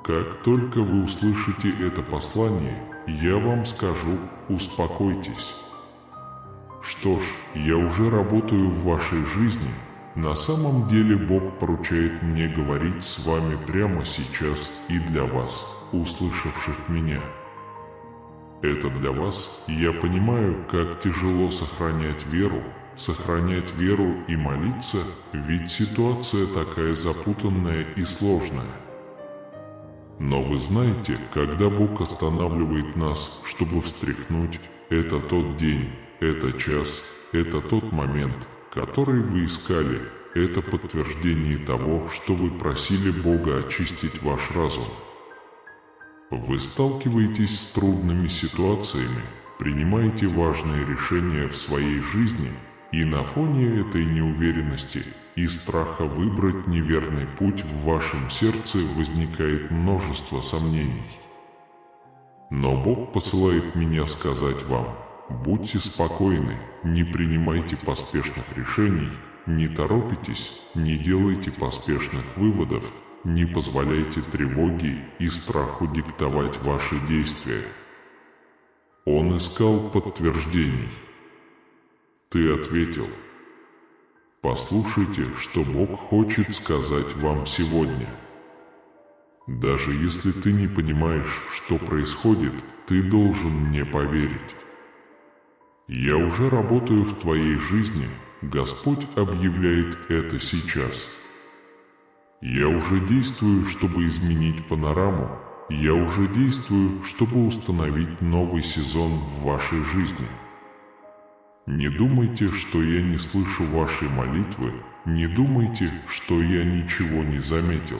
Как только вы услышите это послание, я вам скажу: успокойтесь. Что ж, я уже работаю в вашей жизни. На самом деле Бог поручает мне говорить с вами прямо сейчас и для вас, услышавших меня. Это для вас, я понимаю, как тяжело сохранять веру и молиться, ведь ситуация такая запутанная и сложная. Но вы знаете, когда Бог останавливает нас, чтобы встряхнуть, это тот день, это час, это тот момент, который вы искали, это подтверждение того, что вы просили Бога очистить ваш разум. Вы сталкиваетесь с трудными ситуациями, принимаете важные решения в своей жизни, и на фоне этой неуверенности и страха выбрать неверный путь в вашем сердце возникает множество сомнений. Но Бог посылает меня сказать вам: будьте спокойны, не принимайте поспешных решений, не торопитесь, не делайте поспешных выводов, не позволяйте тревоге и страху диктовать ваши действия. Он искал подтверждений. Ты ответил. Послушайте, что Бог хочет сказать вам сегодня. Даже если ты не понимаешь, что происходит, ты должен мне поверить. Я уже работаю в твоей жизни, Господь объявляет это сейчас. Я уже действую, чтобы изменить панораму. Я уже действую, чтобы установить новый сезон в вашей жизни. Не думайте, что я не слышу вашей молитвы. Не думайте, что я ничего не заметил.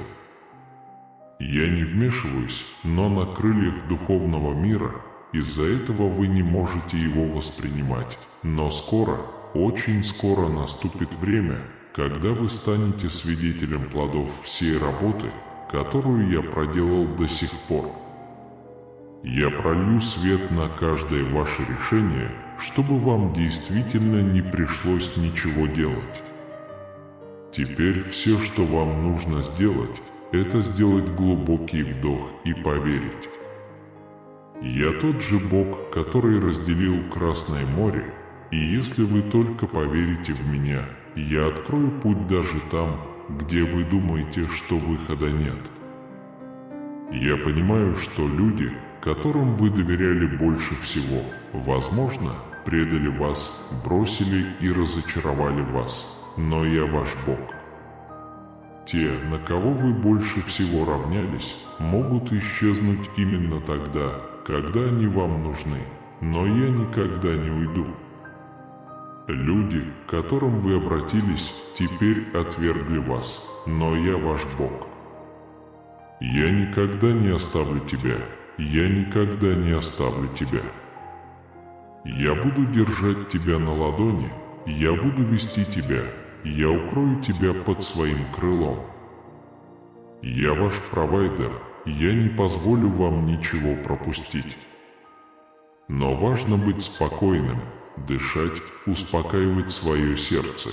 Я не вмешиваюсь, но на крыльях духовного мира. Из-за этого вы не можете его воспринимать. Но скоро, очень скоро наступит время, когда вы станете свидетелем плодов всей работы, которую я проделал до сих пор. Я пролью свет на каждое ваше решение, чтобы вам действительно не пришлось ничего делать. Теперь все, что вам нужно сделать, это сделать глубокий вдох и поверить. Я тот же Бог, который разделил Красное море, и если вы только поверите в меня, я открою путь даже там, где вы думаете, что выхода нет. Я понимаю, что люди, которым вы доверяли больше всего, возможно, предали вас, бросили и разочаровали вас, но я ваш Бог. Те, на кого вы больше всего равнялись, могут исчезнуть именно тогда, когда они вам нужны, но я никогда не уйду. Люди, к которым вы обратились, теперь отвергли вас, но я ваш Бог. Я никогда не оставлю тебя, я никогда не оставлю тебя. Я буду держать тебя на ладони, я буду вести тебя, я укрою тебя под своим крылом. Я ваш провайдер, я не позволю вам ничего пропустить. Но важно быть спокойным, дышать, успокаивать свое сердце.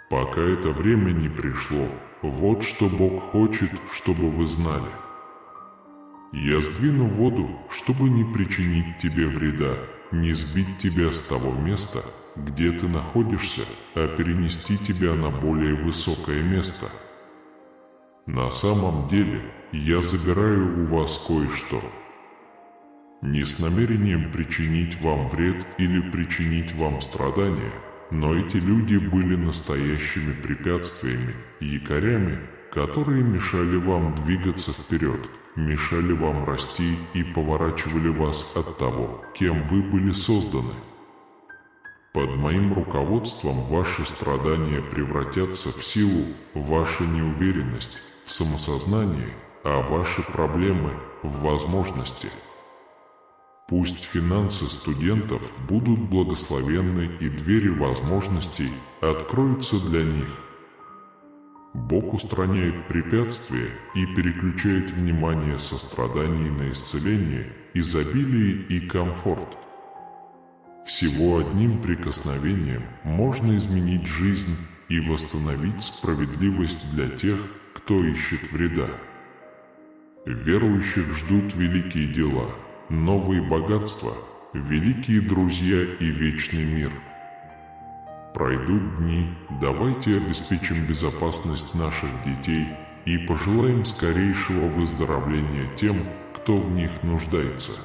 Пока это время не пришло, вот что Бог хочет, чтобы вы знали. Я сдвину воду, чтобы не причинить тебе вреда, не сбить тебя с того места, где ты находишься, а перенести тебя на более высокое место. На самом деле, я забираю у вас кое-что. Не с намерением причинить вам вред или причинить вам страдания, но эти люди были настоящими препятствиями, якорями, которые мешали вам двигаться вперед, мешали вам расти и поворачивали вас от того, кем вы были созданы. Под моим руководством ваши страдания превратятся в силу, ваша неуверенность в самосознании, а ваши проблемы в возможности. Пусть финансы студентов будут благословенны и двери возможностей откроются для них. Бог устраняет препятствия и переключает внимание со страданий на исцеление, изобилие и комфорт. Всего одним прикосновением можно изменить жизнь и восстановить справедливость для тех, кто ищет вреда. Верующих ждут великие дела, новые богатства, великие друзья и вечный мир. Пройдут дни, давайте обеспечим безопасность наших детей и пожелаем скорейшего выздоровления тем, кто в них нуждается.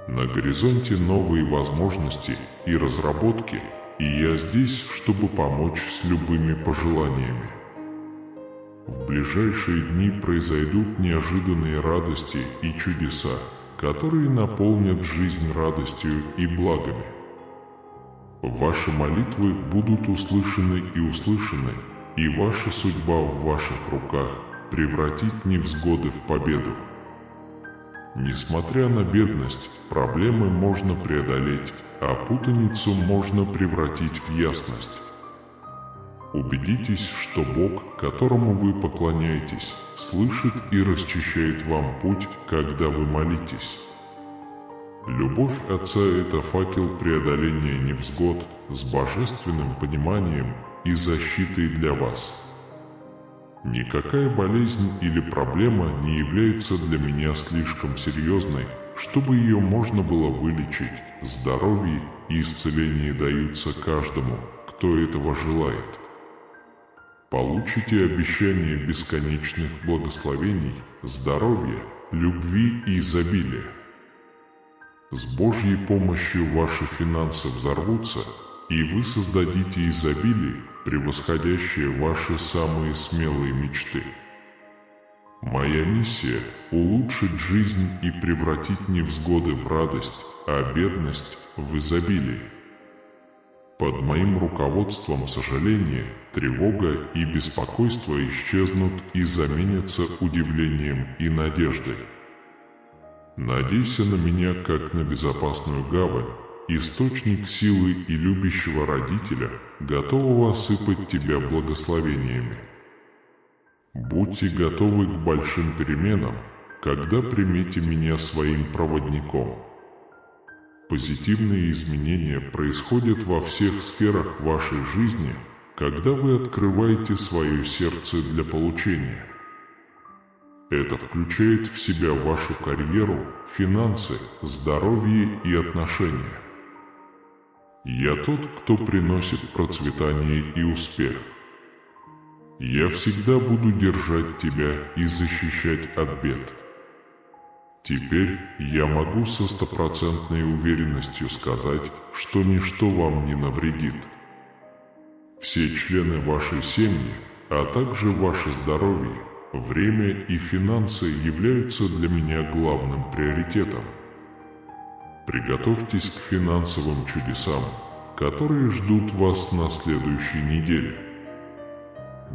На горизонте новые возможности и разработки, и я здесь, чтобы помочь с любыми пожеланиями. В ближайшие дни произойдут неожиданные радости и чудеса, которые наполнят жизнь радостью и благами. Ваши молитвы будут услышаны и услышаны, и ваша судьба в ваших руках превратить невзгоды в победу. Несмотря на бедность, проблемы можно преодолеть, а путаницу можно превратить в ясность. Убедитесь, что Бог, которому вы поклоняетесь, слышит и расчищает вам путь, когда вы молитесь. Любовь Отца – это факел преодоления невзгод с божественным пониманием и защитой для вас. Никакая болезнь или проблема не является для меня слишком серьезной, чтобы ее можно было вылечить. Здоровье и исцеление даются каждому, кто этого желает. Получите обещание бесконечных благословений, здоровья, любви и изобилия. С Божьей помощью ваши финансы взорвутся, и вы создадите изобилие, превосходящее ваши самые смелые мечты. Моя миссия – улучшить жизнь и превратить невзгоды в радость, а бедность – в изобилие. Под моим руководством сожаление, тревога и беспокойство исчезнут и заменятся удивлением и надеждой. Надейся на меня, как на безопасную гавань, источник силы и любящего родителя, готового осыпать тебя благословениями. Будьте готовы к большим переменам, когда примете меня своим проводником. Позитивные изменения происходят во всех сферах вашей жизни, когда вы открываете свое сердце для получения. Это включает в себя вашу карьеру, финансы, здоровье и отношения. Я тот, кто приносит процветание и успех. Я всегда буду держать тебя и защищать от бед. Теперь я могу со стопроцентной уверенностью сказать, что ничто вам не навредит. Все члены вашей семьи, а также ваше здоровье, время и финансы являются для меня главным приоритетом. Приготовьтесь к финансовым чудесам, которые ждут вас на следующей неделе.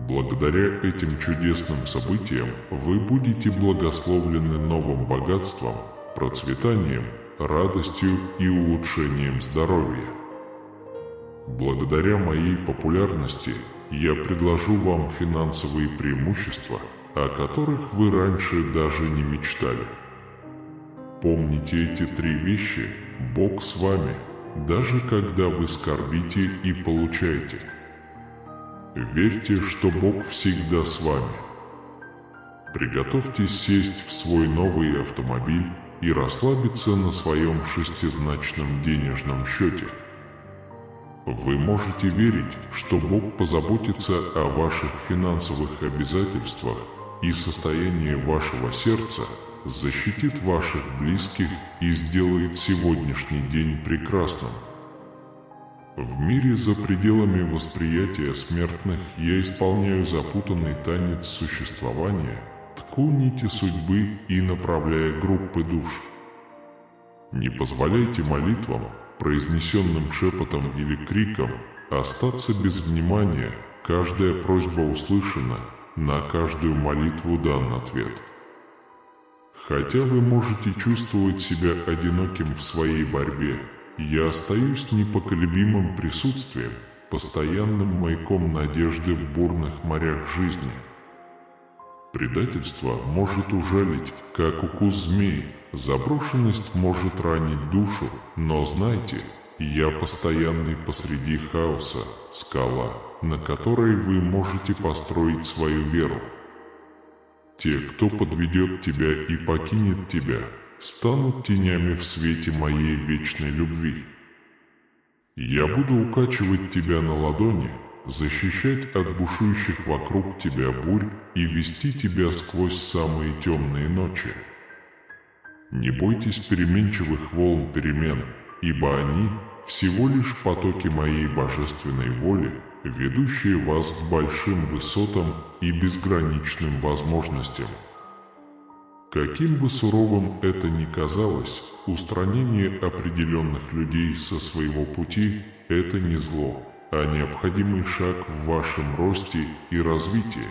Благодаря этим чудесным событиям вы будете благословлены новым богатством, процветанием, радостью и улучшением здоровья. Благодаря моей популярности я предложу вам финансовые преимущества, о которых вы раньше даже не мечтали. Помните эти 3 вещи: Бог с вами, даже когда вы скорбите и получаете. Верьте, что Бог всегда с вами. Приготовьтесь сесть в свой новый автомобиль и расслабиться на своем 6-значном денежном счете. Вы можете верить, что Бог позаботится о ваших финансовых обязательствах, и состояние вашего сердца защитит ваших близких и сделает сегодняшний день прекрасным. В мире за пределами восприятия смертных я исполняю запутанный танец существования, тку нити судьбы и направляя группы душ. Не позволяйте молитвам, произнесенным шепотом или криком, остаться без внимания. Каждая просьба услышана, на каждую молитву дан ответ. Хотя вы можете чувствовать себя одиноким в своей борьбе, я остаюсь непоколебимым присутствием, постоянным маяком надежды в бурных морях жизни. Предательство может ужалить, как укус змеи, заброшенность может ранить душу, но знайте, я постоянный посреди хаоса, скала, на которой вы можете построить свою веру. Те, кто подведет тебя и покинет тебя, станут тенями в свете моей вечной любви. Я буду укачивать тебя на ладони, защищать от бушующих вокруг тебя бурь и вести тебя сквозь самые темные ночи. Не бойтесь переменчивых волн перемен, ибо они всего лишь потоки моей божественной воли, ведущие вас к большим высотам и безграничным возможностям. Каким бы суровым это ни казалось, устранение определенных людей со своего пути – это не зло, а необходимый шаг в вашем росте и развитии.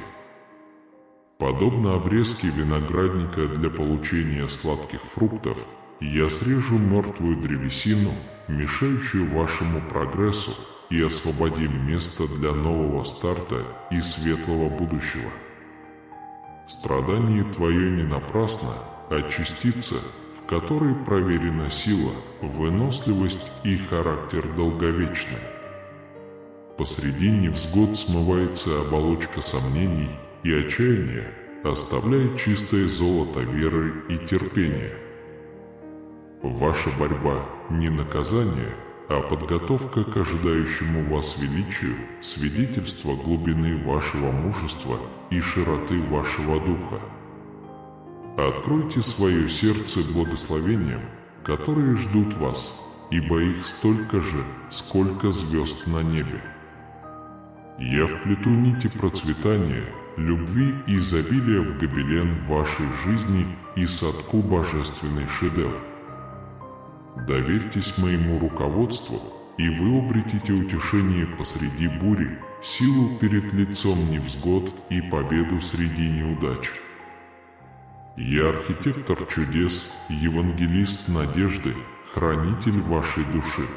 Подобно обрезке виноградника для получения сладких фруктов, я срежу мертвую древесину, мешающую вашему прогрессу, и освободим место для нового старта и светлого будущего. Страдание твое не напрасно, а частица, в которой проверена сила, выносливость и характер долговечный. Посреди невзгод смывается оболочка сомнений и отчаяния, оставляя чистое золото веры и терпения. Ваша борьба не наказание, а подготовка к ожидающему вас величию, свидетельство глубины вашего мужества и широты вашего духа. Откройте свое сердце благословениям, которые ждут вас, ибо их столько же, сколько звезд на небе. Я вплету нити процветания, любви и изобилия в гобелен вашей жизни и сотку божественный шедевр. Доверьтесь моему руководству, и вы обретите утешение посреди бури, силу перед лицом невзгод и победу среди неудач. Я архитектор чудес, евангелист надежды, хранитель вашей души.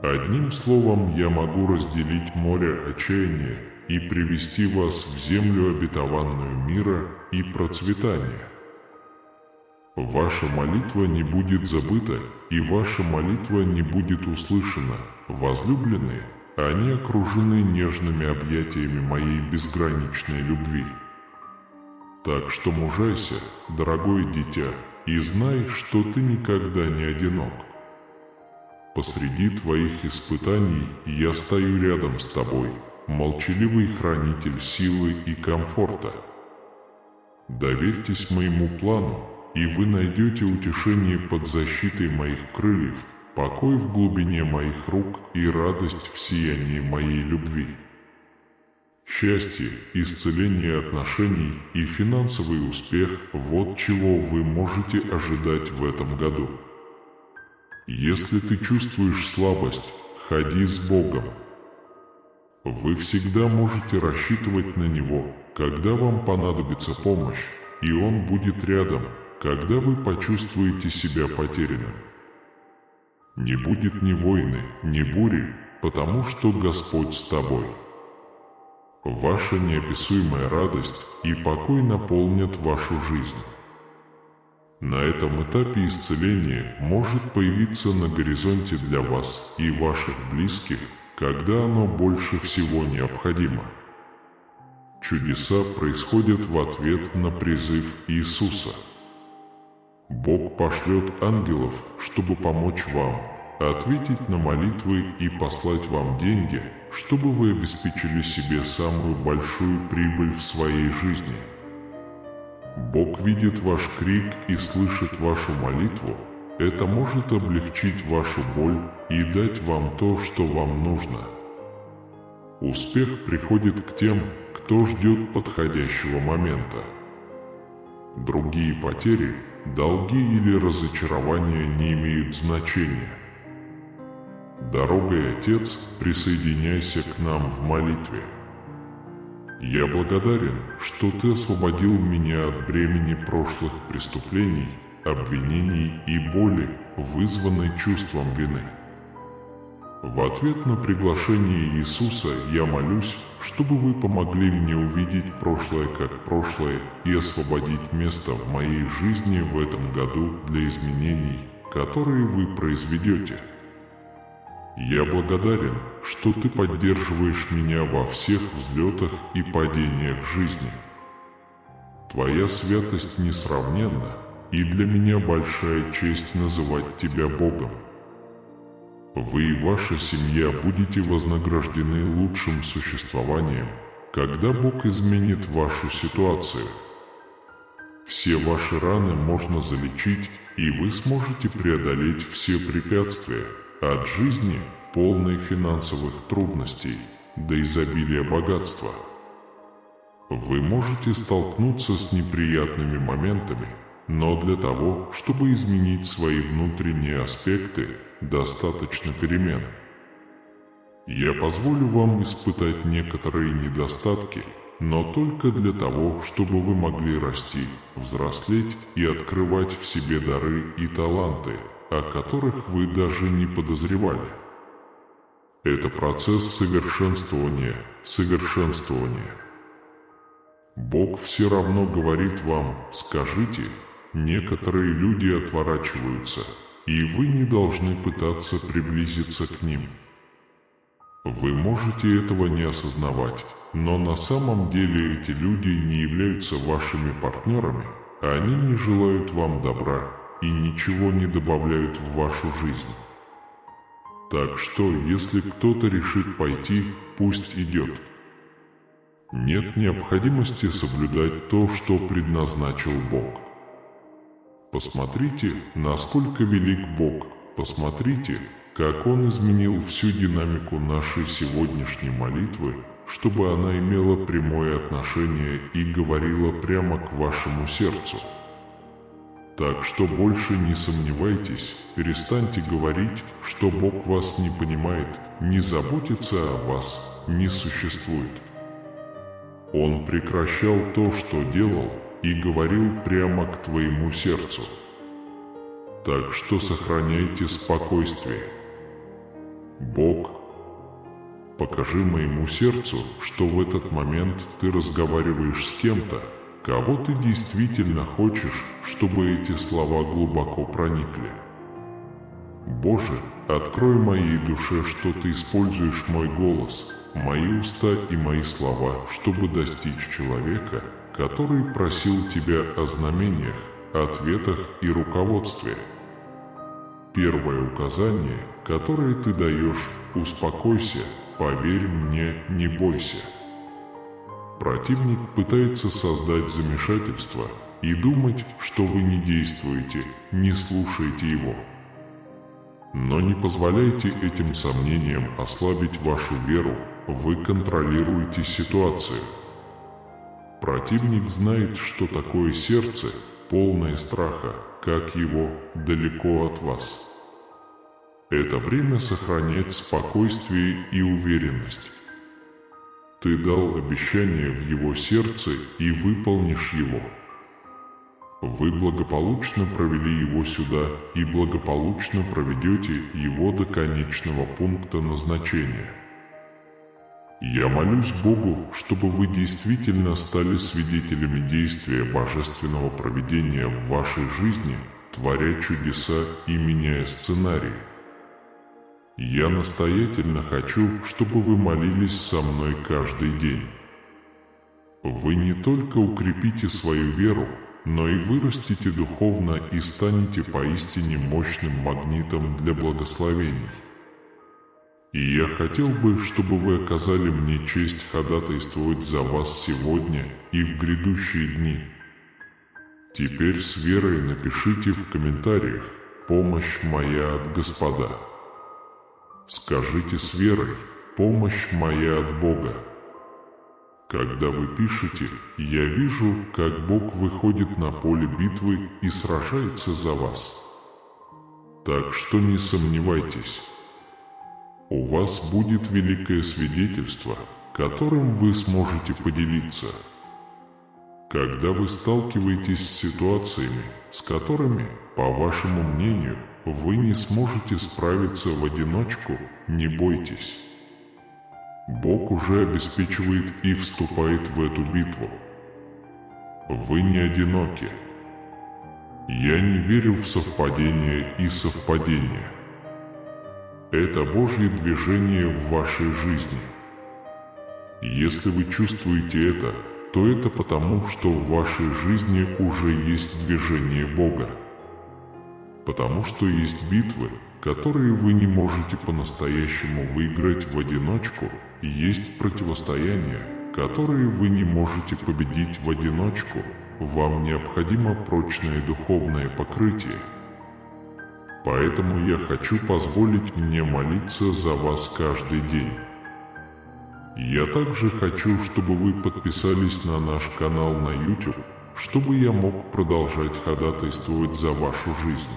Одним словом, я могу разделить море отчаяния и привести вас в землю обетованную мира и процветания. Ваша молитва не будет забыта, и ваша молитва не будет услышана. Возлюбленные, они окружены нежными объятиями моей безграничной любви. Так что мужайся, дорогое дитя, и знай, что ты никогда не одинок. Посреди твоих испытаний я стою рядом с тобой, молчаливый хранитель силы и комфорта. Доверьтесь моему плану, и вы найдете утешение под защитой моих крыльев, покой в глубине моих рук и радость в сиянии моей любви. Счастье, исцеление отношений и финансовый успех – вот чего вы можете ожидать в этом году. Если ты чувствуешь слабость, ходи с Богом. Вы всегда можете рассчитывать на Него, когда вам понадобится помощь, и Он будет рядом, когда вы почувствуете себя потерянным. Не будет ни войны, ни бури, потому что Господь с тобой. Ваша неописуемая радость и покой наполнят вашу жизнь. На этом этапе исцеление может появиться на горизонте для вас и ваших близких, когда оно больше всего необходимо. Чудеса происходят в ответ на призыв Иисуса. Бог пошлет ангелов, чтобы помочь вам, ответить на молитвы и послать вам деньги, чтобы вы обеспечили себе самую большую прибыль в своей жизни. Бог видит ваш крик и слышит вашу молитву. Это может облегчить вашу боль и дать вам то, что вам нужно. Успех приходит к тем, кто ждет подходящего момента. Другие потери, долги или разочарования не имеют значения. Дорогой Отец, присоединяйся к нам в молитве. Я благодарен, что Ты освободил меня от бремени прошлых преступлений, обвинений и боли, вызванной чувством вины. В ответ на приглашение Иисуса я молюсь, чтобы вы помогли мне увидеть прошлое как прошлое и освободить место в моей жизни в этом году для изменений, которые вы произведете. Я благодарен, что Ты поддерживаешь меня во всех взлетах и падениях жизни. Твоя святость несравненна, и для меня большая честь называть Тебя Богом. Вы и ваша семья будете вознаграждены лучшим существованием, когда Бог изменит вашу ситуацию. Все ваши раны можно залечить, и вы сможете преодолеть все препятствия, от жизни, полной финансовых трудностей, до изобилия богатства. Вы можете столкнуться с неприятными моментами, но для того, чтобы изменить свои внутренние аспекты, достаточно перемен. Я позволю вам испытать некоторые недостатки, но только для того, чтобы вы могли расти, взрослеть и открывать в себе дары и таланты, о которых вы даже не подозревали. Это процесс совершенствования. Бог все равно говорит вам: скажите, некоторые люди отворачиваются, и вы не должны пытаться приблизиться к ним. Вы можете этого не осознавать, но на самом деле эти люди не являются вашими партнерами, они не желают вам добра и ничего не добавляют в вашу жизнь. Так что, если кто-то решит пойти, пусть идет. Нет необходимости соблюдать то, что предназначил Бог. Посмотрите, насколько велик Бог, посмотрите, как Он изменил всю динамику нашей сегодняшней молитвы, чтобы она имела прямое отношение и говорила прямо к вашему сердцу. Так что больше не сомневайтесь, перестаньте говорить, что Бог вас не понимает, не заботится о вас, не существует. Он прекращал то, что делал, и говорил прямо к твоему сердцу. Так что сохраняйте спокойствие. Бог, покажи моему сердцу, что в этот момент ты разговариваешь с кем-то, кого ты действительно хочешь, чтобы эти слова глубоко проникли. Боже, открой моей душе, что ты используешь мой голос, мои уста и мои слова, чтобы достичь человека, который просил тебя о знамениях, ответах и руководстве. Первое указание, которое ты даешь: успокойся, поверь мне, не бойся. Противник пытается создать замешательство и думать, что вы не действуете, не слушаете его. Но не позволяйте этим сомнениям ослабить вашу веру, вы контролируете ситуацию. Противник знает, что такое сердце, полное страха, как его далеко от вас. Это время сохранять спокойствие и уверенность. Ты дал обещание в его сердце и выполнишь его. Вы благополучно провели его сюда и благополучно проведете его до конечного пункта назначения. Я молюсь Богу, чтобы вы действительно стали свидетелями действия божественного провидения в вашей жизни, творя чудеса и меняя сценарии. Я настоятельно хочу, чтобы вы молились со мной каждый день. Вы не только укрепите свою веру, но и вырастите духовно и станете поистине мощным магнитом для благословений. И я хотел бы, чтобы вы оказали мне честь ходатайствовать за вас сегодня и в грядущие дни. Теперь с верой напишите в комментариях: «Помощь моя от Господа». Скажите с верой: «Помощь моя от Бога». Когда вы пишете, я вижу, как Бог выходит на поле битвы и сражается за вас. Так что не сомневайтесь. У вас будет великое свидетельство, которым вы сможете поделиться. Когда вы сталкиваетесь с ситуациями, с которыми, по вашему мнению, вы не сможете справиться в одиночку, не бойтесь. Бог уже обеспечивает и вступает в эту битву. Вы не одиноки. Я не верю в совпадения и совпадения. Это Божье движение в вашей жизни. Если вы чувствуете это, то это потому, что в вашей жизни уже есть движение Бога. Потому что есть битвы, которые вы не можете по-настоящему выиграть в одиночку, и есть противостояния, которые вы не можете победить в одиночку. Вам необходимо прочное духовное покрытие. Поэтому я хочу позволить мне молиться за вас каждый день. Я также хочу, чтобы вы подписались на наш канал на YouTube, чтобы я мог продолжать ходатайствовать за вашу жизнь.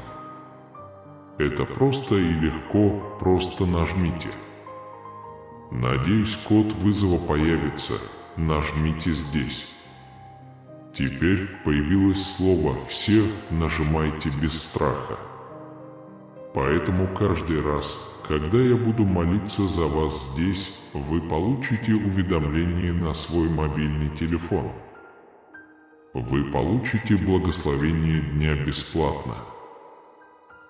Это просто и легко, просто нажмите. Надеюсь, код вызова появится. Нажмите здесь. Теперь появилось слово «Все», нажимайте без страха. Поэтому каждый раз, когда я буду молиться за вас здесь, вы получите уведомление на свой мобильный телефон. Вы получите благословение дня бесплатно.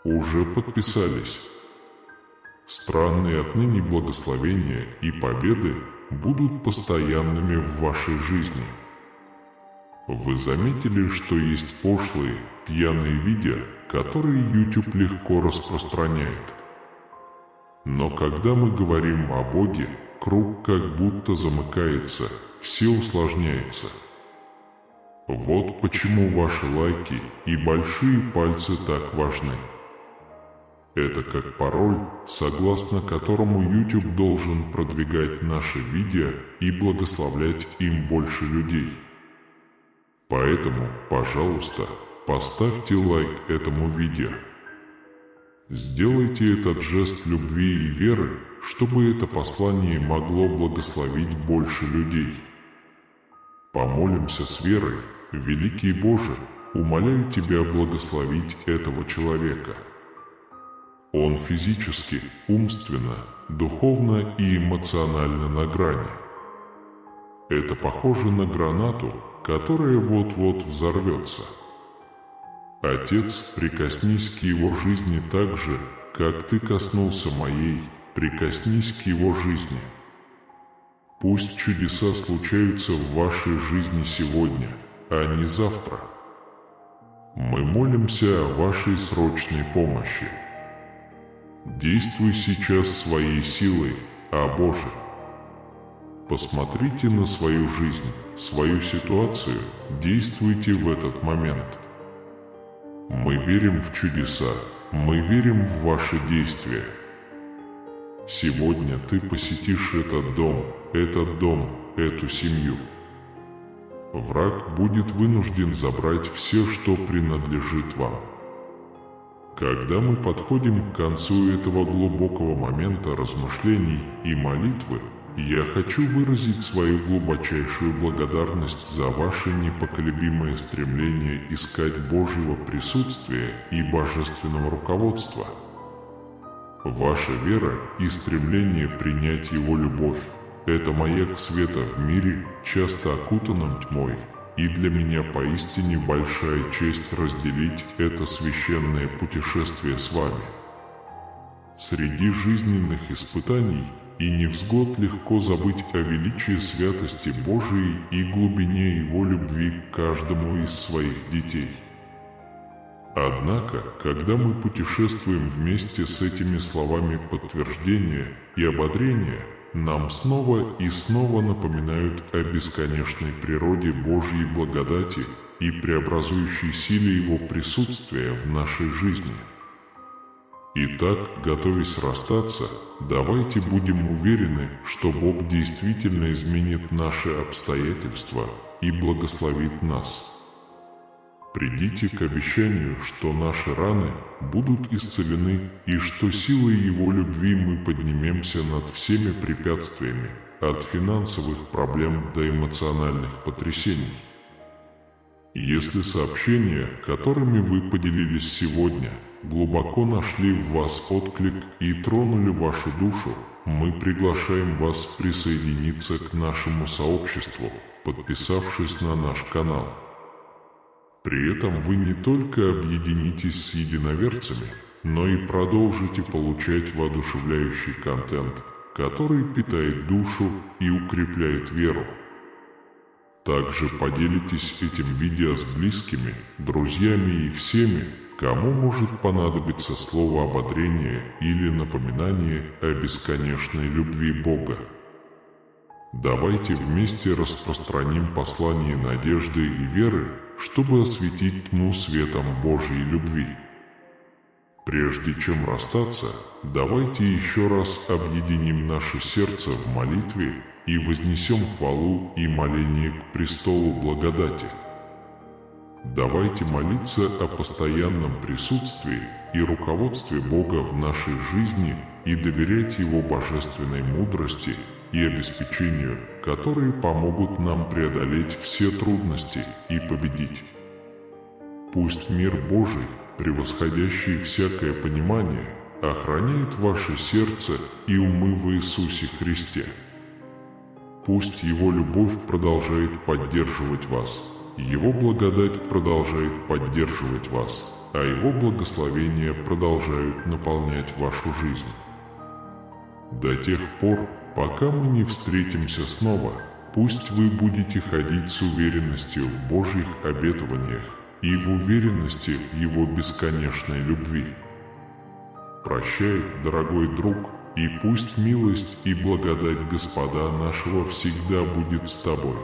Уже подписались? Странные отныне благословения и победы будут постоянными в вашей жизни. Вы заметили, что есть пошлые, пьяные видео, которые YouTube легко распространяет. Но когда мы говорим о Боге, круг как будто замыкается, все усложняется. Вот почему ваши лайки и большие пальцы так важны. Это как пароль, согласно которому YouTube должен продвигать наши видео и благословлять им больше людей. Поэтому, пожалуйста, поставьте лайк этому видео. Сделайте этот жест любви и веры, чтобы это послание могло благословить больше людей. Помолимся с верой. Великий Боже, умоляю Тебя благословить этого человека. Он физически, умственно, духовно и эмоционально на грани. Это похоже на гранату, которая вот-вот взорвется. Отец, прикоснись к его жизни так же, как Ты коснулся моей, прикоснись к его жизни. Пусть чудеса случаются в вашей жизни сегодня, а не завтра. Мы молимся о вашей срочной помощи. Действуй сейчас своей силой, о Боже. Посмотрите на свою жизнь, свою ситуацию, действуйте в этот момент. Мы верим в чудеса, мы верим в ваши действия. Сегодня ты посетишь этот дом, эту семью. Враг будет вынужден забрать все, что принадлежит вам. Когда мы подходим к концу этого глубокого момента размышлений и молитвы, я хочу выразить свою глубочайшую благодарность за ваше непоколебимое стремление искать Божьего присутствия и божественного руководства. Ваша вера и стремление принять Его любовь – это маяк света в мире, часто окутанном тьмой, и для меня поистине большая честь разделить это священное путешествие с вами. Среди жизненных испытаний и невзгод легко забыть о величии святости Божией и глубине Его любви к каждому из своих детей. Однако, когда мы путешествуем вместе с этими словами подтверждения и ободрения, нам снова и снова напоминают о бесконечной природе Божьей благодати и преобразующей силе Его присутствия в нашей жизни. Итак, готовясь расстаться, давайте будем уверены, что Бог действительно изменит наши обстоятельства и благословит нас. Придите к обещанию, что наши раны будут исцелены и что силой Его любви мы поднимемся над всеми препятствиями, от финансовых проблем до эмоциональных потрясений. Если сообщения, которыми вы поделились сегодня, глубоко нашли в вас отклик и тронули вашу душу, мы приглашаем вас присоединиться к нашему сообществу, подписавшись на наш канал. При этом вы не только объединитесь с единоверцами, но и продолжите получать воодушевляющий контент, который питает душу и укрепляет веру. Также поделитесь этим видео с близкими, друзьями и всеми, кому может понадобиться слово ободрения или напоминание о бесконечной любви Бога. Давайте вместе распространим послание надежды и веры, чтобы осветить тьму светом Божьей любви. Прежде чем расстаться, давайте еще раз объединим наше сердце в молитве и вознесем хвалу и моление к престолу благодати. Давайте молиться о постоянном присутствии и руководстве Бога в нашей жизни и доверять Его божественной мудрости и обеспечению, которые помогут нам преодолеть все трудности и победить. Пусть мир Божий, превосходящий всякое понимание, охраняет ваше сердце и умы в Иисусе Христе. Пусть Его любовь продолжает поддерживать вас, Его благодать продолжает поддерживать вас, а Его благословения продолжают наполнять вашу жизнь. До тех пор, пока мы не встретимся снова, пусть вы будете ходить с уверенностью в Божьих обетованиях и в уверенности в Его бесконечной любви. Прощай, дорогой друг, и пусть милость и благодать Господа нашего всегда будет с тобой.